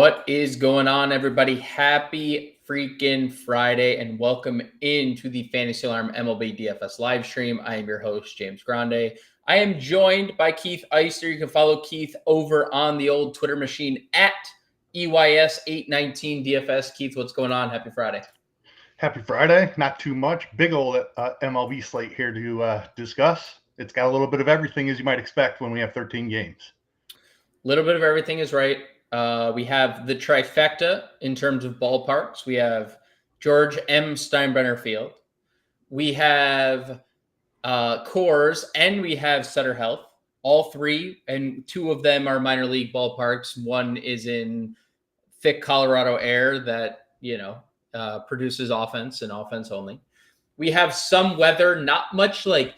What is going on, everybody? Happy freaking Friday, and welcome into the Fantasy Alarm MLB DFS live stream. I am your host, James Grande. I am joined by Keith Eister. You can follow Keith over on the old Twitter machine at EYS819DFS. Keith, what's going on? Happy Friday. Happy Friday. Not too much. Big old MLB slate here to discuss. It's got a little bit of everything, as you might expect when we have 13 games. A little bit of everything is right. We have the trifecta in terms of ballparks. We have George M. Steinbrenner Field. We have Coors, and we have Sutter Health. All three, and two of them are minor league ballparks. One is in thick Colorado air that, produces offense and offense only. We have some weather, not much like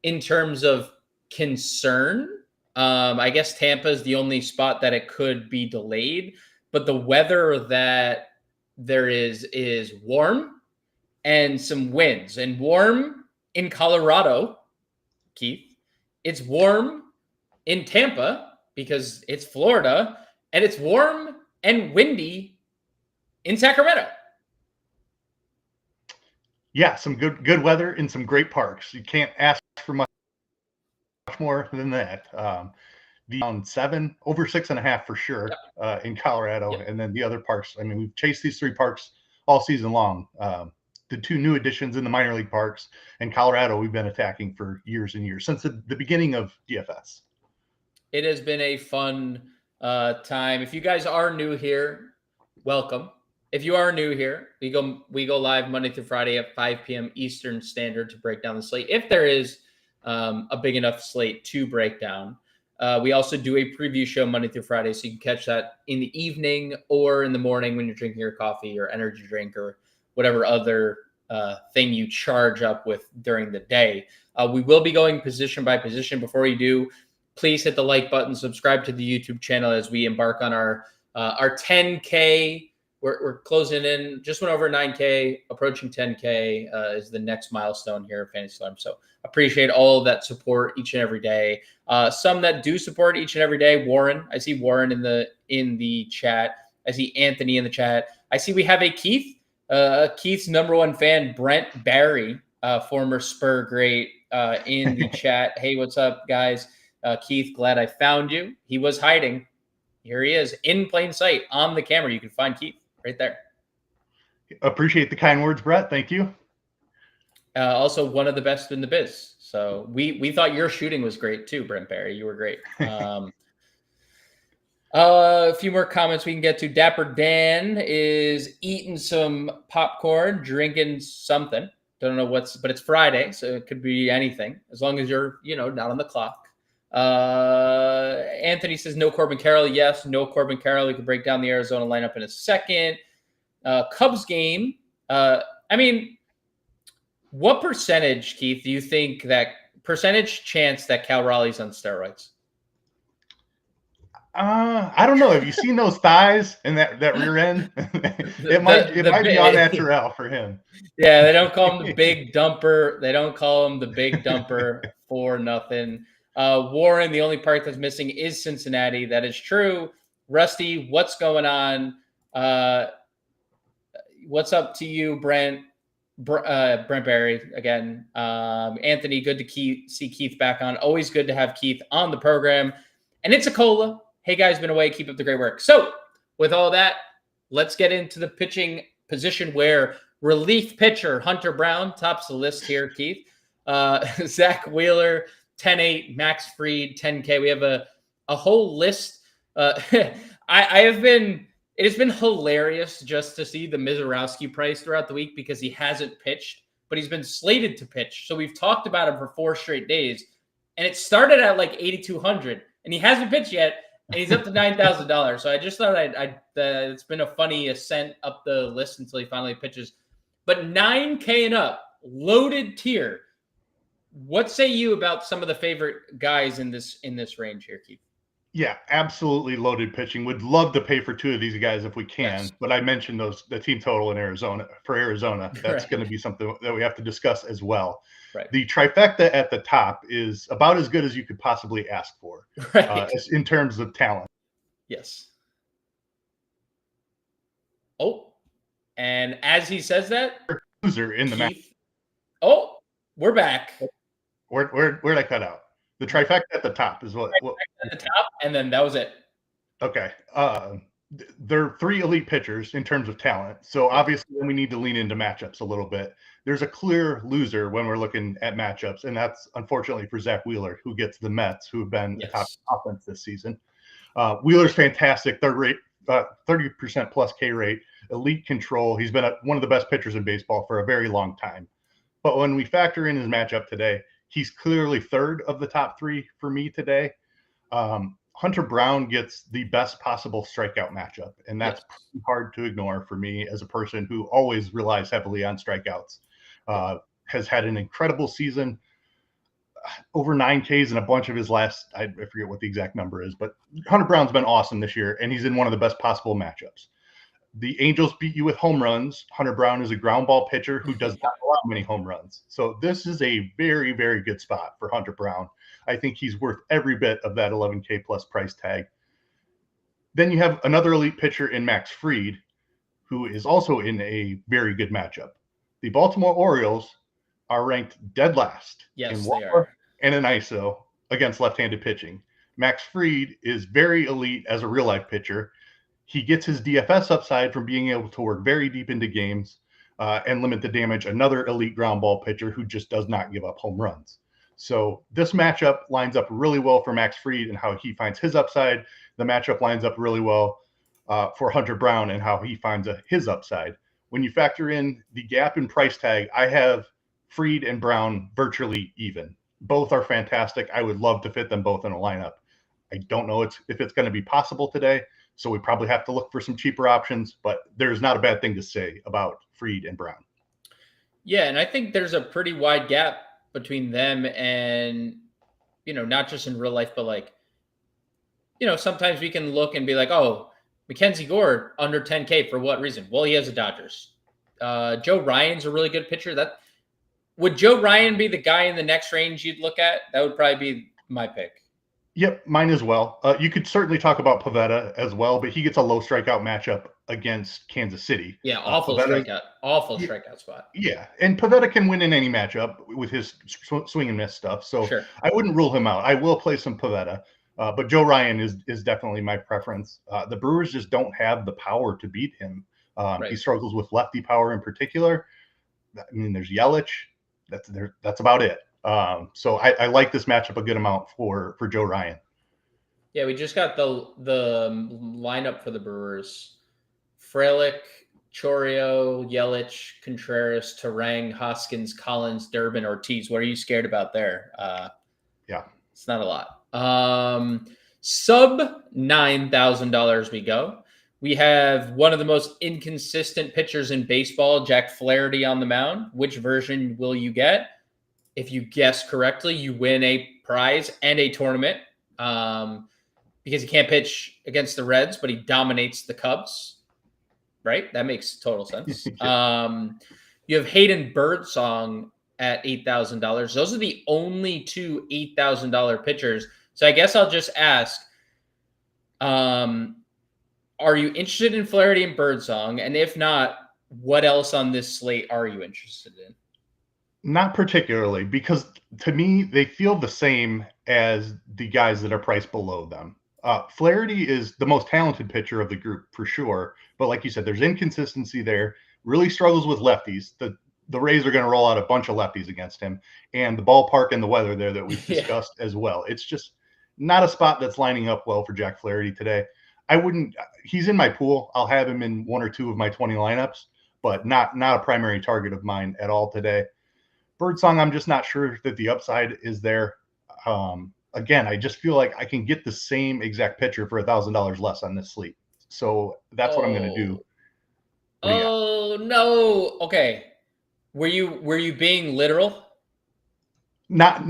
in terms of concern. I guess Tampa is the only spot that it could be delayed, but the weather that there is warm and some winds. And warm in Colorado, Keith. It's warm in Tampa because it's Florida, and it's warm and windy in Sacramento. Yeah, some good weather in some great parks. You can't ask for much more than that. Around 7, over 6.5 for sure. Yep. In Colorado. Yep. And then the other parks. I mean, we've chased these three parks all season long. The two new additions in the minor league parks, and Colorado we've been attacking for years and years, since the beginning of DFS. It has been a fun time. If you guys are new here, welcome. If you are new here, we go live Monday through Friday at 5 p.m. Eastern Standard to break down the slate, if there is a big enough slate to break down. We also do a preview show Monday through Friday, so you can catch that in the evening or in the morning when you're drinking your coffee or energy drink or whatever other thing you charge up with during the day. We will be going position by position. Before we do, please hit the like button, subscribe to the YouTube channel as we embark on our 10K. We're closing in, just went over 9K, approaching 10K is the next milestone here at Fantasy Alarm. So appreciate all of that support each and every day. Some that do support each and every day. Warren, I see Warren in the chat. I see Anthony in the chat. I see we have a Keith. Keith's number one fan, Brent Barry, former Spur great, in the chat. Hey, what's up, guys? Keith, glad I found you. He was hiding. Here he is in plain sight on the camera. You can find Keith right there. Appreciate the kind words, Brett. Thank you. Also, one of the best in the biz. So we thought your shooting was great too, Brent Barry. You were great. A few more comments we can get to. Dapper Dan is eating some popcorn, drinking something. Don't know but it's Friday, so it could be anything as long as you're, not on the clock. Anthony says no Corbin Carroll. Yes, no Corbin Carroll. We can break down the Arizona lineup in a second. Cubs game. What percentage, Keith, do you think percentage chance that Cal Raleigh's on steroids? I don't know. Have you seen those thighs and that rear end? it might be on natural for him. Yeah, they don't call him the big dumper. They don't call him the big dumper for nothing. Warren, the only part that's missing is Cincinnati. That is true. Rusty, what's going on? What's up to you, Brent Barry again. Anthony, good to see Keith back on. Always good to have Keith on the program. And it's a cola. Hey, guys, been away. Keep up the great work. So with all that, let's get into the pitching position where relief pitcher Hunter Brown tops the list here, Keith. Zach Wheeler, 10-8, Max Fried, 10K. We have a whole list. It has been hilarious just to see the Mizorowski price throughout the week because he hasn't pitched, but he's been slated to pitch. So we've talked about him for 4 straight days, and it started at like 8,200, and he hasn't pitched yet, and he's up to $9,000. So I just thought it's been a funny ascent up the list until he finally pitches. But 9K and up, loaded tier. What say you about some of the favorite guys in this range here, Keith? Yeah, absolutely loaded pitching. Would love to pay for 2 of these guys if we can. Yes. But I mentioned the team total in Arizona. That's right. Going to be something that we have to discuss as well. Right. The trifecta at the top is about as good as you could possibly ask for, right. In terms of talent. Yes. Oh, and as he says that, Loser in the match. Keith. Oh, we're back. Where'd I cut out? The trifecta at the top is what At the top, and then that was it. Okay. They're three elite pitchers in terms of talent. So obviously we need to lean into matchups a little bit. There's a clear loser when we're looking at matchups, and that's unfortunately for Zach Wheeler, who gets the Mets, who have been a top offense this season. Wheeler's fantastic, 30% plus K rate, elite control. He's been one of the best pitchers in baseball for a very long time. But when we factor in his matchup today, he's clearly third of the top three for me today. Hunter Brown gets the best possible strikeout matchup, and that's pretty hard to ignore for me as a person who always relies heavily on strikeouts. Has had an incredible season, over 9Ks in a bunch of his last, I forget what the exact number is, but Hunter Brown's been awesome this year, and he's in one of the best possible matchups. The Angels beat you with home runs. Hunter Brown is a ground ball pitcher who does not allow many home runs. So this is a very, very good spot for Hunter Brown. I think he's worth every bit of that 11K plus price tag. Then you have another elite pitcher in Max Fried, who is also in a very good matchup. The Baltimore Orioles are ranked dead last in WAR and an ISO against left-handed pitching. Max Fried is very elite as a real-life pitcher. He gets his DFS upside from being able to work very deep into games and limit the damage. Another elite ground ball pitcher who just does not give up home runs. So this matchup lines up really well for Max Fried and how he finds his upside. The matchup lines up really well for Hunter Brown and how he finds his upside. When you factor in the gap in price tag, I have Fried and Brown virtually even. Both are fantastic. I would love to fit them both in a lineup. I don't know if it's going to be possible today, so we probably have to look for some cheaper options, but there's not a bad thing to say about Fried and Brown. Yeah, and I think there's a pretty wide gap between them and, not just in real life, but like, sometimes we can look and be like, oh, Mackenzie Gore under 10K for what reason? Well, he has the Dodgers. Joe Ryan's a really good pitcher. Would Joe Ryan be the guy in the next range you'd look at? That would probably be my pick. Yep, mine as well. You could certainly talk about Pivetta as well, but he gets a low strikeout matchup against Kansas City. Yeah, awful strikeout spot. Yeah, and Pivetta can win in any matchup with his swing and miss stuff. So I wouldn't rule him out. I will play some Pivetta, but Joe Ryan is definitely my preference. The Brewers just don't have the power to beat him. He struggles with lefty power in particular. I mean, there's Yelich. That's about it. So I like this matchup a good amount for Joe Ryan. Yeah, we just got the lineup for the Brewers. Frelick, Chorio, Yelich, Contreras, Terang, Hoskins, Collins, Durbin, Ortiz. What are you scared about there? Yeah. It's not a lot. Sub $9,000 we go. We have one of the most inconsistent pitchers in baseball, Jack Flaherty on the mound. Which version will you get? If you guess correctly, you win a prize and a tournament because he can't pitch against the Reds, but he dominates the Cubs. Right? That makes total sense. You have Hayden Birdsong at $8,000. Those are the only two $8,000 pitchers. So I guess I'll just ask, are you interested in Flaherty and Birdsong? And if not, what else on this slate are you interested in? Not particularly, because to me, they feel the same as the guys that are priced below them. Flaherty is the most talented pitcher of the group for sure. But like you said, there's inconsistency there. Really struggles with lefties. The Rays are going to roll out a bunch of lefties against him. And the ballpark and the weather there that we've discussed as well. It's just not a spot that's lining up well for Jack Flaherty today. He's in my pool. I'll have him in one or two of my 20 lineups, but not a primary target of mine at all today. Birdsong, I'm just not sure that the upside is there. Again, I just feel like I can get the same exact pitcher for $1,000 less on this slate. So that's what I'm going to do. No. Okay. Were you being literal? Not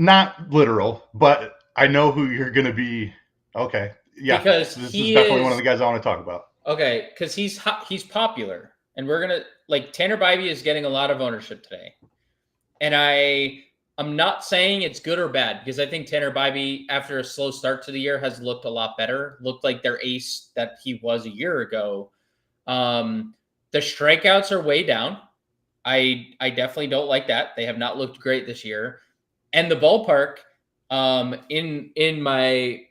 literal, but I know who you're going to be. Okay. Yeah. Because this is definitely one of the guys I want to talk about. Okay. Because he's popular. And we're going to Tanner Bybee is getting a lot of ownership today. And I'm not saying it's good or bad because I think Tanner Bybee, after a slow start to the year, has looked a lot better. Looked like their ace that he was a year ago. The strikeouts are way down. I definitely don't like that. They have not looked great this year. And the ballpark, in my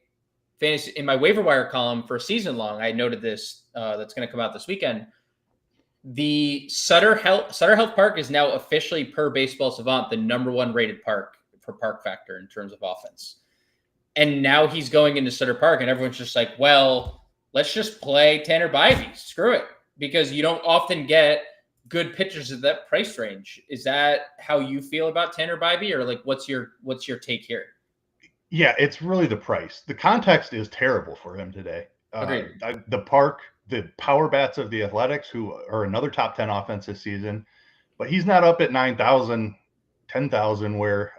fantasy, in my waiver wire column for season long, I noted this, that's going to come out this weekend. The Sutter Health Park is now officially, per Baseball Savant, the number 1 rated park for park factor in terms of offense. And now he's going into Sutter Park, and everyone's just like, well, let's just play Tanner Bivey. Screw it. Because you don't often get good pitchers at that price range. Is that how you feel about Tanner Bivey, or like what's your take here? Yeah, it's really the price. The context is terrible for him today. The park, the power bats of the Athletics, who are another top 10 offense this season, but he's not up at 9,000, 10,000 where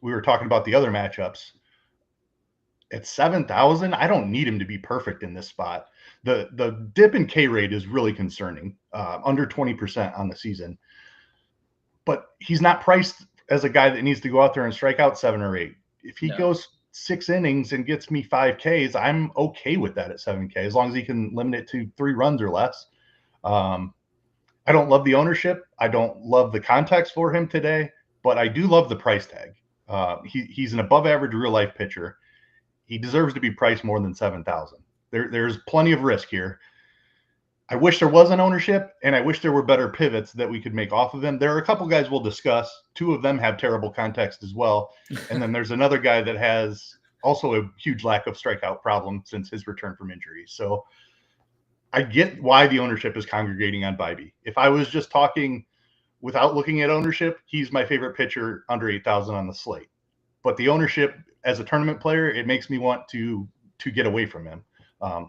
we were talking about the other matchups. At 7,000, I don't need him to be perfect in this spot. The dip in K rate is really concerning, under 20% on the season. But he's not priced as a guy that needs to go out there and strike out 7 or 8. If he goes 6 innings and gets me 5 Ks, I'm okay with that at 7K, as long as he can limit it to 3 runs or less. I don't love the ownership. I don't love the context for him today, but I do love the price tag. He's an above average real life pitcher. He deserves to be priced more than 7,000. There's plenty of risk here. I wish there was an ownership, and I wish there were better pivots that we could make off of him. There are a couple guys we'll discuss. 2 of them have terrible context as well. And then there's another guy that has also a huge lack of strikeout problem since his return from injury. So I get why the ownership is congregating on Bibee. If I was just talking without looking at ownership, he's my favorite pitcher under 8,000 on the slate. But the ownership as a tournament player, it makes me want to get away from him.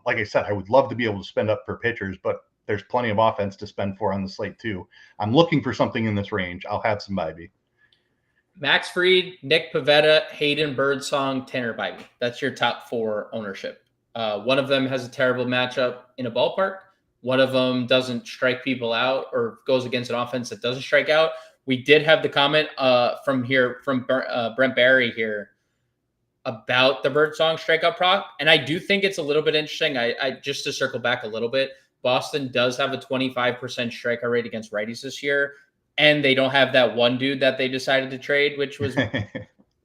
Like I said, I would love to be able to spend up for pitchers, but there's plenty of offense to spend for on the slate too. I'm looking for something in this range. I'll have some Bibee. Max Fried, Nick Pivetta, Hayden Birdsong, Tanner Bibee. That's your top 4 ownership. One of them has a terrible matchup in a ballpark. One of them doesn't strike people out or goes against an offense that doesn't strike out. We did have the comment from Brent Barry here about the Birdsong strikeout prop, and I do think it's a little bit interesting. I just to circle back a little bit, Boston does have a 25% strikeout rate against righties this year, and they don't have that one dude that they decided to trade, which was, I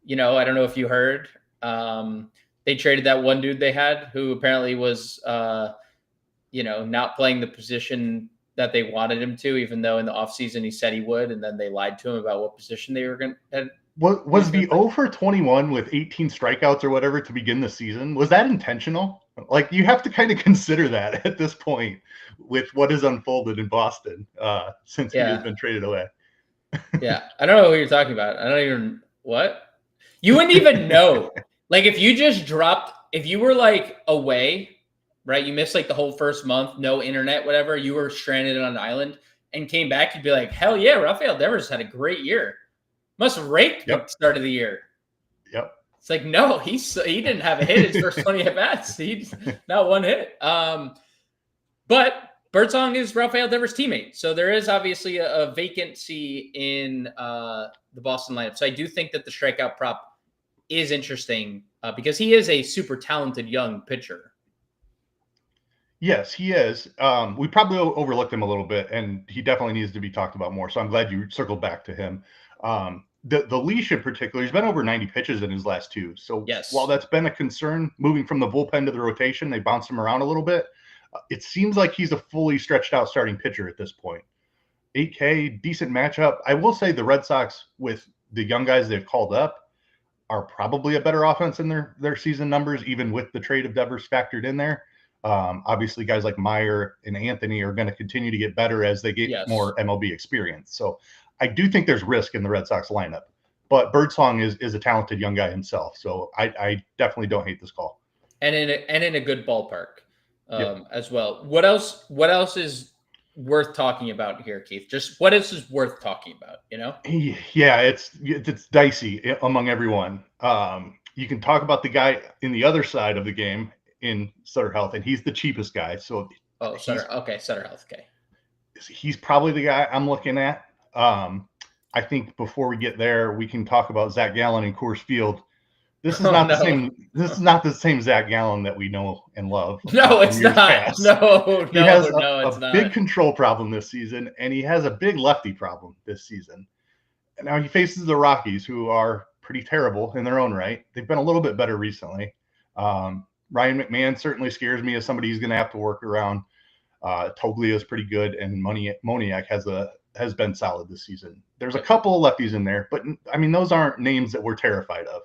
don't know if you heard. They traded that one dude they had who apparently was, not playing the position that they wanted him to, even though in the offseason he said he would, and then they lied to him about what position they were going to. Was the 0 for 21 with 18 strikeouts or whatever to begin the season, was that intentional? Like, you have to kind of consider that at this point with what has unfolded in Boston since he has been traded away. Yeah, I don't know what you're talking about. I don't even what you wouldn't even know. Like, if you were like away, right? You missed like the whole first month, no internet, whatever. You were stranded on an island and came back. You'd be like, hell yeah, Rafael Devers had a great year. Must have raked the start of the year. Yep. It's like, no, he didn't have a hit his first 20 at bats. He's not one hit. But Birdsong is Rafael Devers' teammate. So there is obviously a vacancy in the Boston lineup. So I do think that the strikeout prop is interesting because he is a super talented young pitcher. Yes, he is. We probably overlooked him a little bit, and he definitely needs to be talked about more. So I'm glad you circled back to him. The leash in particular, he's been over 90 pitches in his last 2. So while that's been a concern, moving from the bullpen to the rotation, they bounced him around a little bit. It seems like he's a fully stretched out starting pitcher at this point. 8K, decent matchup. I will say the Red Sox, with the young guys they've called up, are probably a better offense in their season numbers, even with the trade of Devers factored in there. Obviously, guys like Meyer and Anthony are going to continue to get better as they get more MLB experience. So I do think there's risk in the Red Sox lineup, but Birdsong is a talented young guy himself. So I definitely don't hate this call. And in a good ballpark as well. What else is worth talking about here, Keith? Just what else is worth talking about, Yeah, it's dicey among everyone. You can talk about the guy in the other side of the game in Sutter Health, and he's the cheapest guy. So Sutter Health. Okay. He's probably the guy I'm looking at. I think before we get there, we can talk about Zach Gallen in Coors Field. This is Oh not the no. same. This is not the same Zach Gallen that we know and love No, from it's years not. past. No, He has no, a it's big not. control problem this season, and he has a big lefty problem this season. And now he faces the Rockies, who are pretty terrible in their own right. They've been a little bit better recently. Ryan McMahon certainly scares me as somebody he's going to have to work around. Toglia is pretty good, and Moniak has been solid this season. There's a couple of lefties in there, but I mean, those aren't names that we're terrified of.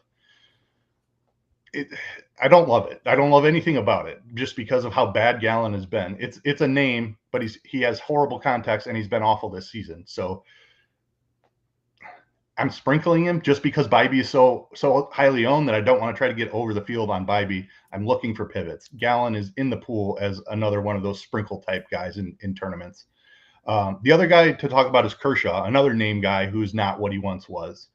I don't love it. I don't love anything about it, just because of how bad Gallen has been. It's a name, but he has horrible contacts, and he's been awful this season. So I'm sprinkling him just because Bybee is so highly owned that I don't want to try to get over the field on Bybee. I'm looking for pivots. Gallen is in the pool as another one of those sprinkle type guys in tournaments. The other guy to talk about is Kershaw, another name guy who's not what he once was.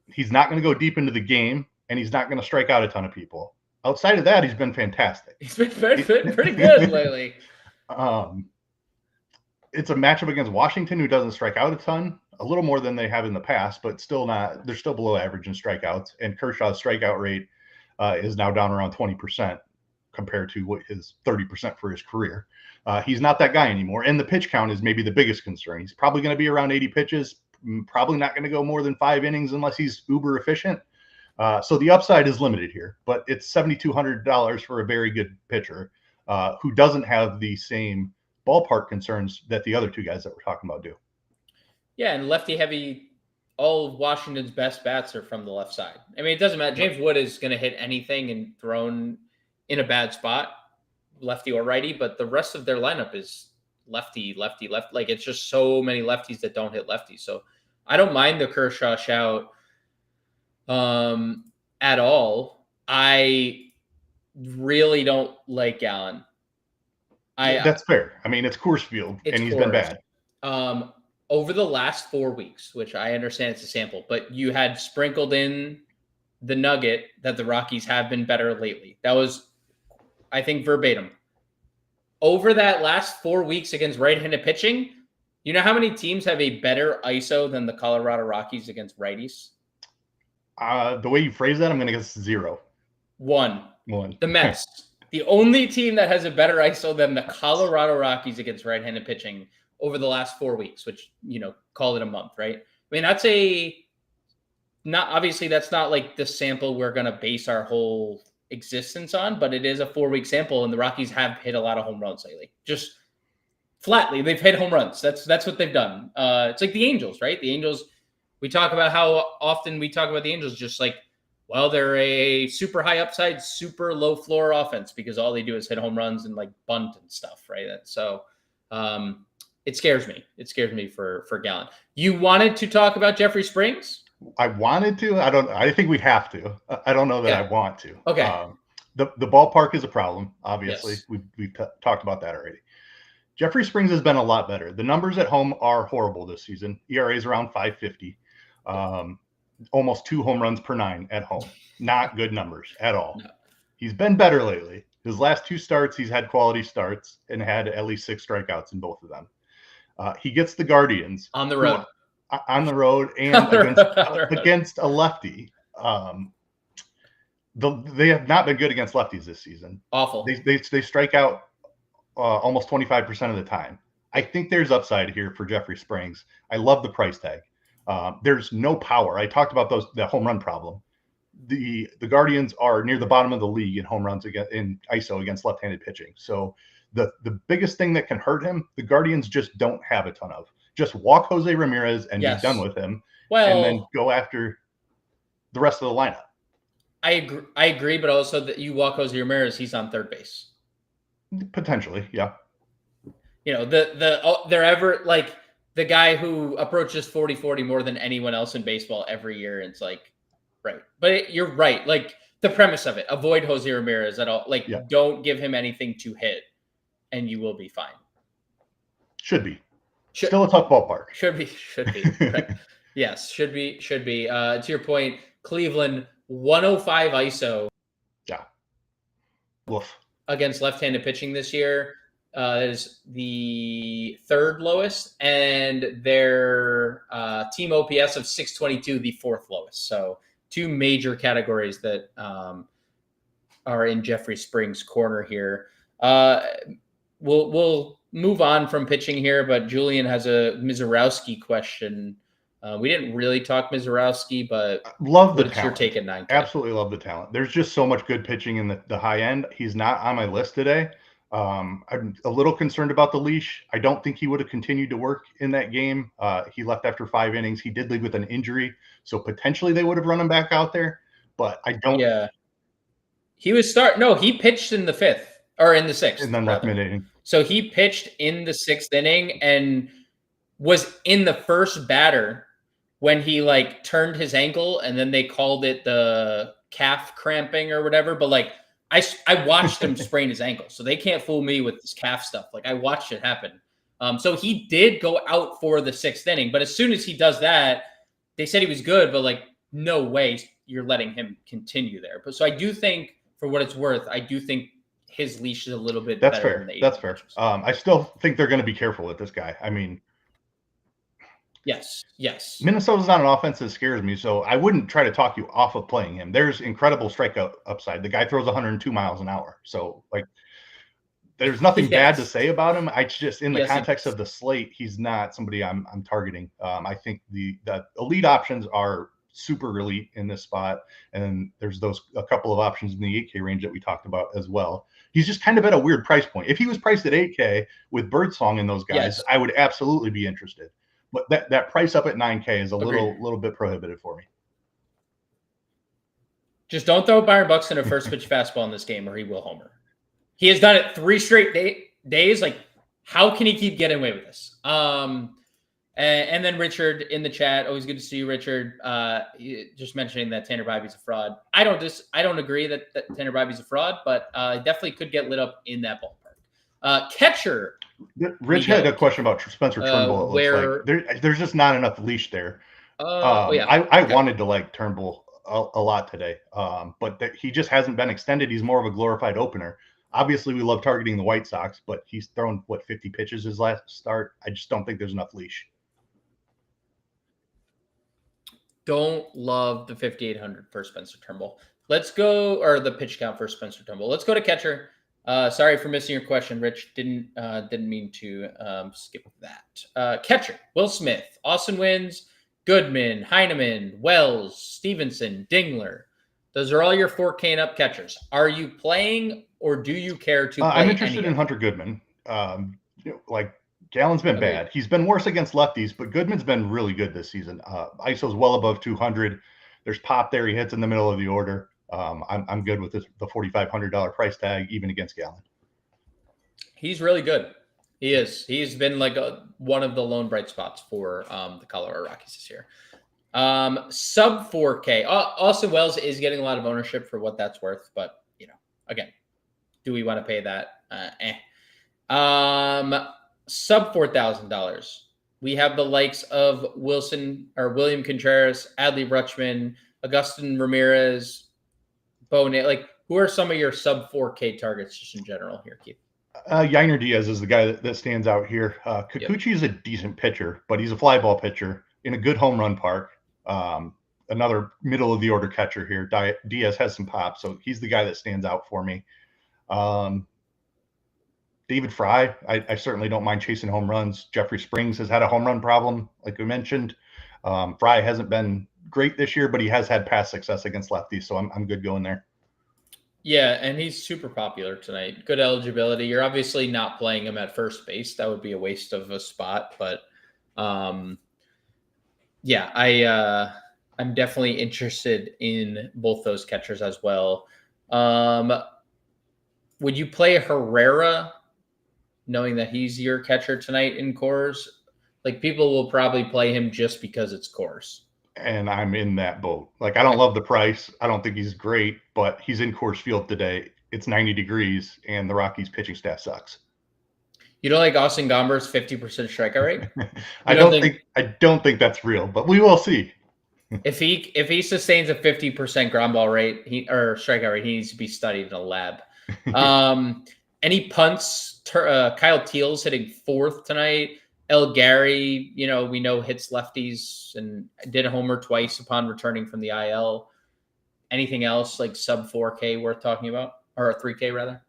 He's not going to go deep into the game, and he's not going to strike out a ton of people. Outside of that, he's been fantastic. He's been pretty good lately. It's a matchup against Washington, who doesn't strike out a ton, a little more than they have in the past, but still not. They're still below average in strikeouts. And Kershaw's strikeout rate is now down around 20% compared to what his 30% for his career. He's not that guy anymore. And the pitch count is maybe the biggest concern. He's probably going to be around 80 pitches, probably not going to go more than 5 innings unless he's uber efficient. So the upside is limited here, but it's $7,200 for a very good pitcher who doesn't have the same ballpark concerns that the other two guys that we're talking about do. Yeah, and lefty heavy. All of Washington's best bats are from the left side. I mean, it doesn't matter. James Wood is going to hit anything and thrown in a bad spot, lefty or righty, but the rest of their lineup is lefty, lefty, left. Like, it's just so many lefties that don't hit lefties. So I don't mind the Kershaw shout at all. I really don't like Gallen. That's fair. I mean, it's Coors Field, and he's been bad. Over the last 4 weeks, which I understand it's a sample, but you had sprinkled in the nugget that the Rockies have been better lately. That was, I think, verbatim. Over that last 4 weeks against right-handed pitching, you know how many teams have a better ISO than the Colorado Rockies against righties? The way you phrase that, I'm going to guess 0. One. One. The Mets. The only team that has a better ISO than the Colorado Rockies against right-handed pitching over the last 4 weeks, which, call it a month, right? I mean, that's that's not like the sample we're going to base our whole existence on, but it is a 4-week sample, and the Rockies have hit a lot of home runs lately. Just flatly, they've hit home runs. That's what they've done. It's like the Angels, right? The Angels, we talk about how often we talk about the Angels just like, well, they're a super high upside, super low floor offense because all they do is hit home runs and like bunt and stuff, right? So it scares me. It scares me for Gallen. You wanted to talk about Jeffrey Springs? I wanted to. I think we have to. I don't know that I want to. Okay. The ballpark is a problem, obviously. Yes. We've talked about that already. Jeffrey Springs has been a lot better. The numbers at home are horrible this season. ERA is around 5.50. Almost 2 home runs per 9 at home. Not good numbers at all. No. He's been better lately. His last 2 starts, he's had quality starts and had at least 6 strikeouts in both of them. He gets the Guardians on the road. And against a lefty. They have not been good against lefties this season. Awful. They strike out almost 25% of the time. I think there's upside here for Jeffrey Springs. I love the price tag. There's no power. I talked about the home run problem. The Guardians are near the bottom of the league in home runs in ISO against left-handed pitching. So the biggest thing that can hurt him, the Guardians just don't have a ton of. Just walk Jose Ramirez and be done with him, and then go after the rest of the lineup. I agree, but also that you walk Jose Ramirez, he's on third base. Potentially, yeah. They're ever like the guy who approaches 40-40 more than anyone else in baseball every year. It's like, right. But you're right. Like the premise of it, avoid Jose Ramirez at all. Like, don't give him anything to hit and you will be fine. Should be. Still a tough ballpark. Should be. Right. Yes, should be. To your point, Cleveland, 105 ISO. Yeah. Woof. Against left-handed pitching this year. That is the 3rd lowest, and their team OPS of 622, the 4th lowest. So two major categories that are in Jeffrey Springs' corner here. We'll move on from pitching here, but Julian has a Mizorowski question. We didn't really talk Mizorowski, but love the what's talent. your take at 9K? Absolutely love the talent. There's just so much good pitching in the high end. He's not on my list today. I'm a little concerned about the leash. I don't think he would have continued to work in that game. He left after 5 innings. He did leave with an injury, so potentially they would have run him back out there. But I don't. Yeah, he was No, he pitched in the 5th or in the 6th, and then left mid-inning. So he pitched in the 6th inning and was in the first batter when he like turned his ankle, and then they called it the calf cramping or whatever. But like I watched him sprain his ankle, so they can't fool me with this calf stuff. Like I watched it happen. So he did go out for the 6th inning, but as soon as he does that, they said he was good, but like no way you're letting him continue there. But so I do think, for what it's worth, I do think his leash is a little bit That's better fair. than the That's fair. I still think they're going to be careful with this guy. I mean, yes. Minnesota's not an offense that scares me, so I wouldn't try to talk you off of playing him. There's incredible strikeout upside. The guy throws 102 miles an hour. So, like, there's nothing bad to say about him. I just, in the context of the slate, he's not somebody I'm targeting. I think the elite options are super elite in this spot, and there's a couple of options in the 8K range that we talked about as well. He's just kind of at a weird price point. If he was priced at 8K with Birdsong and those guys, I would absolutely be interested. But that price up at 9K is a little bit prohibitive for me. Just don't throw Byron Buxton a first pitch fastball in this game, or he will homer. He has done it 3 straight days. Like, how can he keep getting away with this? And then Richard in the chat, always good to see you, Richard. Just mentioning that Tanner Bibby's a fraud. I don't agree that Tanner Bibby's a fraud, but definitely could get lit up in that ballpark. Catcher. Rich had a question about Spencer Turnbull. There's just not enough leash there. I wanted to like Turnbull a lot today, but he just hasn't been extended. He's more of a glorified opener. Obviously, we love targeting the White Sox, but he's thrown 50 pitches his last start. I just don't think there's enough leash. Don't love the 5,800 for Spencer Turnbull. Let's go, or the pitch count for Spencer Turnbull. Let's go to catcher. Sorry for missing your question, Rich. Didn't mean to skip that. Catcher, Will Smith, Austin Wins, Goodman, Heineman, Wells, Stevenson, Dingler. Those are all your 4K and up catchers. Are you playing, or do you care to play? I'm interested in Hunter Goodman. Gallen's been bad. He's been worse against lefties, but Goodman's been really good this season. ISO's well above 200. There's pop there. He hits in the middle of the order. I'm good with the $4,500 price tag, even against Gallen. He's really good. He is. He's been like one of the lone bright spots for the Colorado Rockies this year. Sub 4K. Austin Wells is getting a lot of ownership for what that's worth, but again, do we want to pay that? Sub $4,000. We have the likes of William Contreras, Adley Rutschman, Agustin Ramirez, Bonet. Like, who are some of your sub 4K targets just in general here, Keith? Yainer Diaz is the guy that stands out here. Kikuchi is a decent pitcher, but he's a fly ball pitcher in a good home run park. Another middle of the order catcher here. Diaz has some pop, so he's the guy that stands out for me. David Fry, I certainly don't mind chasing home runs. Jeffrey Springs has had a home run problem, like we mentioned. Fry hasn't been great this year, but he has had past success against lefties, so I'm good going there. Yeah, and he's super popular tonight. Good eligibility. You're obviously not playing him at first base. That would be a waste of a spot, but yeah, I'm definitely interested in both those catchers as well. Would you play Herrera, knowing that he's your catcher tonight in Coors? Like, people will probably play him just because it's Coors. And I'm in that boat. Like, I don't love the price. I don't think he's great, but he's in Coors Field today. It's 90 degrees, and the Rockies pitching staff sucks. You don't like Austin Gomber's 50% strikeout rate? I don't think that's real, but we will see. If he sustains a 50% ground ball rate, or strikeout rate, he needs to be studied in a lab. Any punts? Kyle Teal's hitting 4th tonight. El Gary, we know hits lefties and did a homer twice upon returning from the IL. anything else like sub 4K worth talking about, or 3K rather?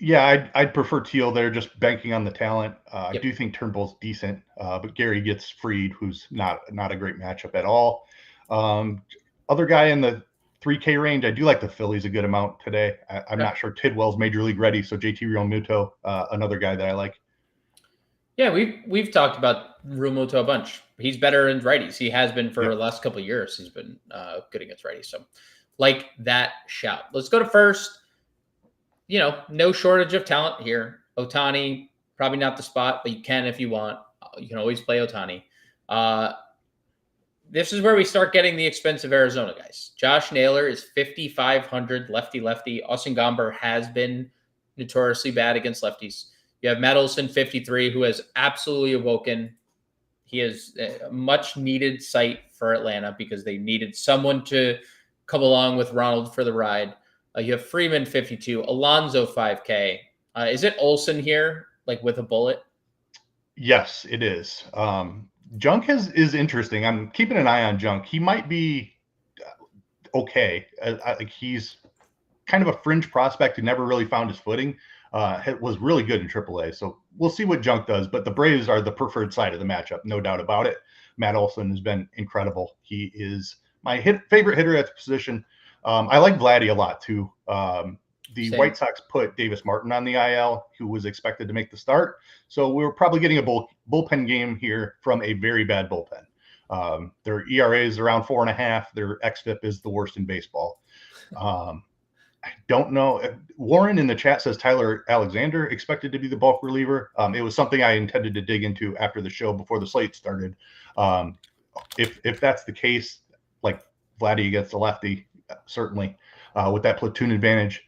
Yeah, I'd prefer Teal there, just banking on the talent. I Yep. do think Turnbull's decent, but Gary gets Freed, who's not a great matchup at all. Other guy in the 3K range, I do like the Phillies a good amount today. I'm not sure Tidwell's major league ready, so JT Realmuto, another guy that I like. Yeah, we've talked about Realmuto a bunch. He's better in righties. He has been for the last couple of years. He's been good against righties. So, like that shout. Let's go to first. No shortage of talent here. Ohtani, probably not the spot, but you can if you want. You can always play Ohtani. This is where we start getting the expensive Arizona guys. Josh Naylor is 5,500 lefty. Austin Gomber has been notoriously bad against lefties. You have Matt Olson, 53, who has absolutely awoken. He is a much needed sight for Atlanta because they needed someone to come along with Ronald for the ride. You have Freeman, 52, Alonso, 5K. Is it Olson here, like with a bullet? Yes, it is. Junk is interesting. I'm keeping an eye on Junk. He might be okay. He's kind of a fringe prospect who never really found his footing. Was really good in AAA. So we'll see what Junk does. But the Braves are the preferred side of the matchup, no doubt about it. Matt Olson has been incredible. He is my favorite hitter at the position. I like Vladdy a lot too. The Same. White Sox put Davis Martin on the IL, who was expected to make the start. So we were probably getting a bullpen game here from a very bad bullpen. Their ERA is around 4.5. Their xFIP is the worst in baseball. I don't know. Warren in the chat says Tyler Alexander expected to be the bulk reliever. It was something I intended to dig into after the show before the slate started. If that's the case, like Vladdy against the lefty, certainly with that platoon advantage.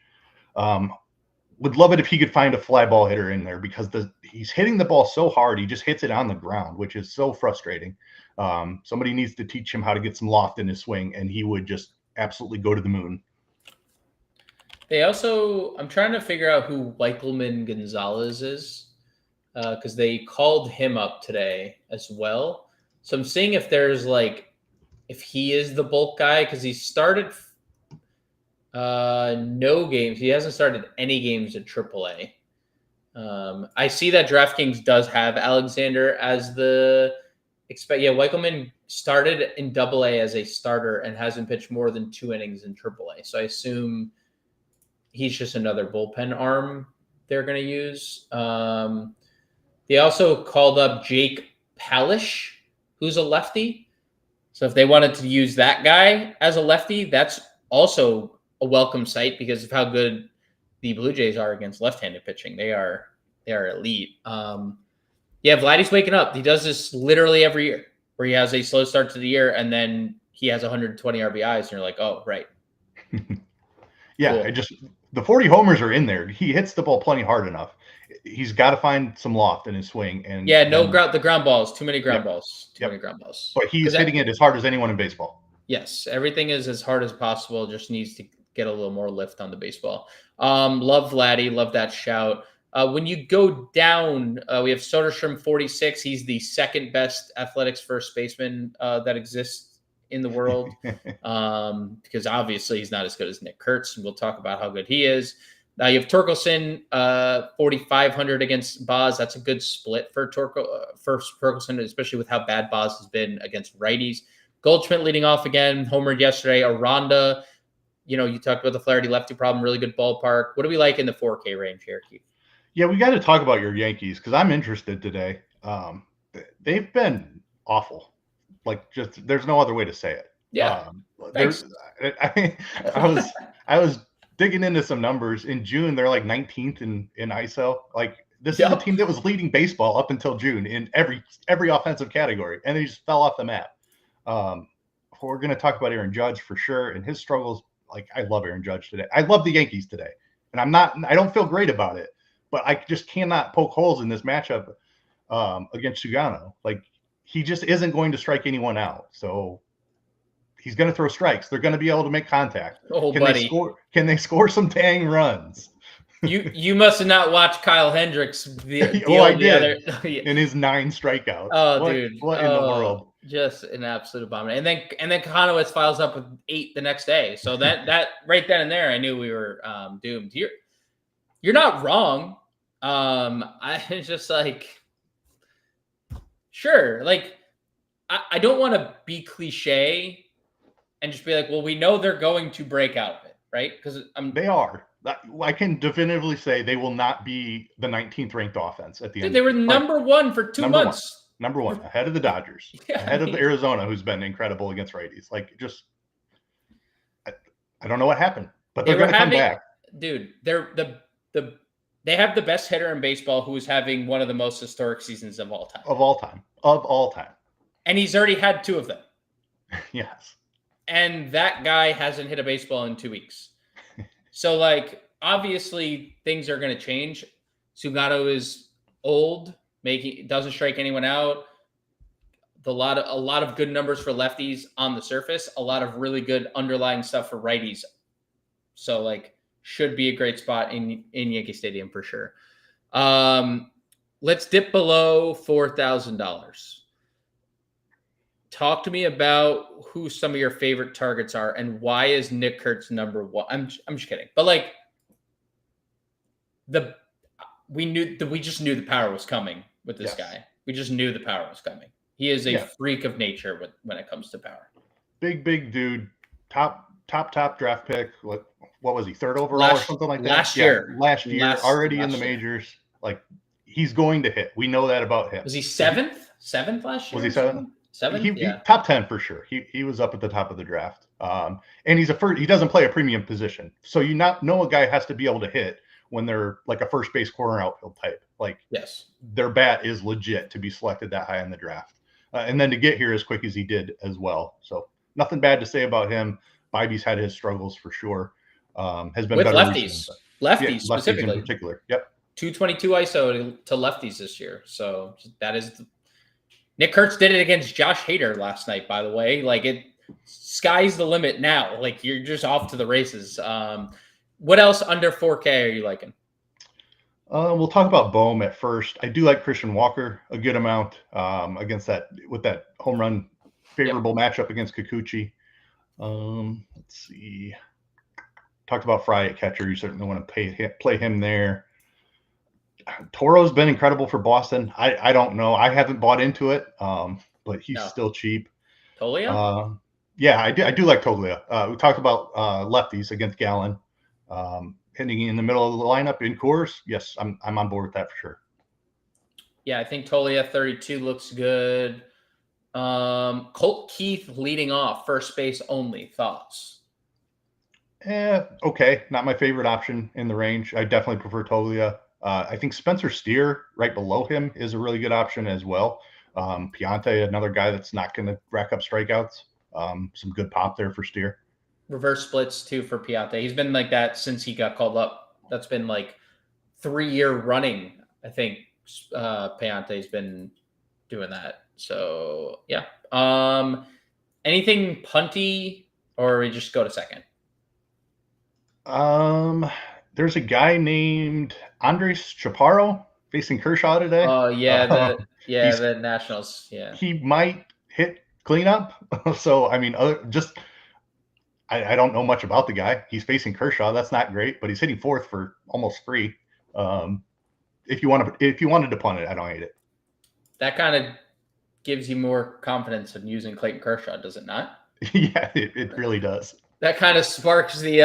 Would love it if he could find a fly ball hitter in there because he's hitting the ball so hard. He just hits it on the ground, which is so frustrating. Somebody needs to teach him how to get some loft in his swing, and he would just absolutely go to the moon. I'm trying to figure out who Weichelman Gonzalez is because they called him up today as well. So I'm seeing if if he is the bulk guy because he started no games. He hasn't started any games at AAA. I see that DraftKings does have Alexander as the expect. Yeah, Weichelman started in AA as a starter and hasn't pitched more than 2 innings in AAA. So I assume he's just another bullpen arm they're going to use. They also called up Jake Palish, who's a lefty. So if they wanted to use that guy as a lefty, that's also a welcome sight because of how good the Blue Jays are against left-handed pitching. They are elite. Vladdy's waking up. He does this literally every year where he has a slow start to the year and then he has 120 RBIs and you're like, oh, right. Yeah, cool. The 40 homers are in there. He hits the ball plenty hard enough. He's got to find some loft in his swing. And the ground balls, too many ground balls. Too many ground balls. But he's hitting it as hard as anyone in baseball. Yes, everything is as hard as possible. Just needs to get a little more lift on the baseball. Love Vladdy. Love that shout. When you go down, we have Soderstrom, 46. He's the second best athletics first baseman that exists in the world because obviously he's not as good as Nick Kurtz, and we'll talk about how good he is. Now you have Torkelson, 4,500 against Boz. That's a good split for Torkelson, especially with how bad Boz has been against righties. Goldschmidt leading off again, homered yesterday. Aranda, you talked about the Flaherty lefty problem, really good ballpark. What do we like in the 4K range here, Keith? Yeah, we got to talk about your Yankees because I'm interested today. They've been awful. There's no other way to say it. Yeah. I was digging into some numbers. In June, they're like 19th in ISO. This is a team that was leading baseball up until June in every offensive category, and they just fell off the map. We're going to talk about Aaron Judge for sure and his struggles. I love Aaron Judge today. I love the Yankees today, and I don't feel great about it, but I just cannot poke holes in this matchup against Sugano. He just isn't going to strike anyone out. So he's going to throw strikes. They're going to be able to make contact. Oh, buddy. Can they score some dang runs? You must have not watched Kyle Hendricks Well, I the did. other. In his 9 strikeouts. Oh, dude. What in the world? Just an absolute abomination. And then Conowitz files up with 8 the next day. So that right then and there, I knew we were doomed. You're not wrong. I it's just like, sure, like I don't want to be cliche and just be like, well, we know they're going to break out of it, right? Because They are. I can definitively say they will not be the 19th ranked offense at the end. They were number 1 for 2 months. Number one, ahead of the Dodgers, ahead of Arizona, who's been incredible against righties. Like, just, I don't know what happened, but they're going to come back. Dude, they have the best hitter in baseball who is having one of the most historic seasons of all time. Of all time. And he's already had 2 of them. Yes. And that guy hasn't hit a baseball in 2 weeks. So, like, obviously things are going to change. Sugano is old, doesn't strike anyone out. A lot of good numbers for lefties on the surface. A lot of really good underlying stuff for righties. So, like, should be a great spot in Yankee Stadium for sure. Let's dip below $4,000. Talk to me about who some of your favorite targets are and why is Nick Kurtz number 1? I'm just kidding. But like we just knew the power was coming with this guy. We just knew the power was coming. He is a freak of nature when it comes to power. Big dude, top draft pick. What was he? 3rd overall or something like that? Last year, already in the majors. Like, he's going to hit. We know that about him. Was he 7th? 7th last year? Was he 7th? 7th? He top 10 for sure. He was up at the top of the draft. And he doesn't play a premium position. So you know a guy has to be able to hit when they're like a first base corner outfield type. Like, yes, their bat is legit to be selected that high in the draft. And then to get here as quick as he did as well. So nothing bad to say about him. Bibby's had his struggles for sure. Has been with better lefties specifically. Lefties in particular. Yep. 222 ISO to lefties this year. So that is Nick Kurtz did it against Josh Hader last night, by the way. Like, sky's the limit now. Like, you're just off to the races. What else under 4K are you liking? We'll talk about Bohm at first. I do like Christian Walker a good amount against that home run favorable matchup against Kikuchi. Let's see. Talked about Fry at catcher. You certainly want to play him there. Toro's been incredible for Boston. I don't know. I haven't bought into it, but he's still cheap. Toglia? Yeah, I do like Toglia. We talked about lefties against Gallen. Hitting in the middle of the lineup in Coors. Yes, I'm on board with that for sure. Yeah, I think Toglia 32 looks good. Colt Keith leading off, first base only. Thoughts? Okay. Not my favorite option in the range. I definitely prefer Toglia. I think Spencer Steer right below him is a really good option as well. Piante, another guy that's not going to rack up strikeouts. Some good pop there for Steer. Reverse splits too for Piante. He's been like that since he got called up. That's been like 3-year running. I think Piante's been doing that. So yeah. Anything punty, or we just go to second? There's a guy named Andres Chaparro facing Kershaw today. Oh yeah, the Nationals. Yeah, he might hit cleanup. So I mean, I don't know much about the guy. He's facing Kershaw. That's not great, but he's hitting 4th for almost free. If you wanted to punt it, I don't hate it. That kind of gives you more confidence in using Clayton Kershaw, does it not? Yeah, it really does. That kind of sparks the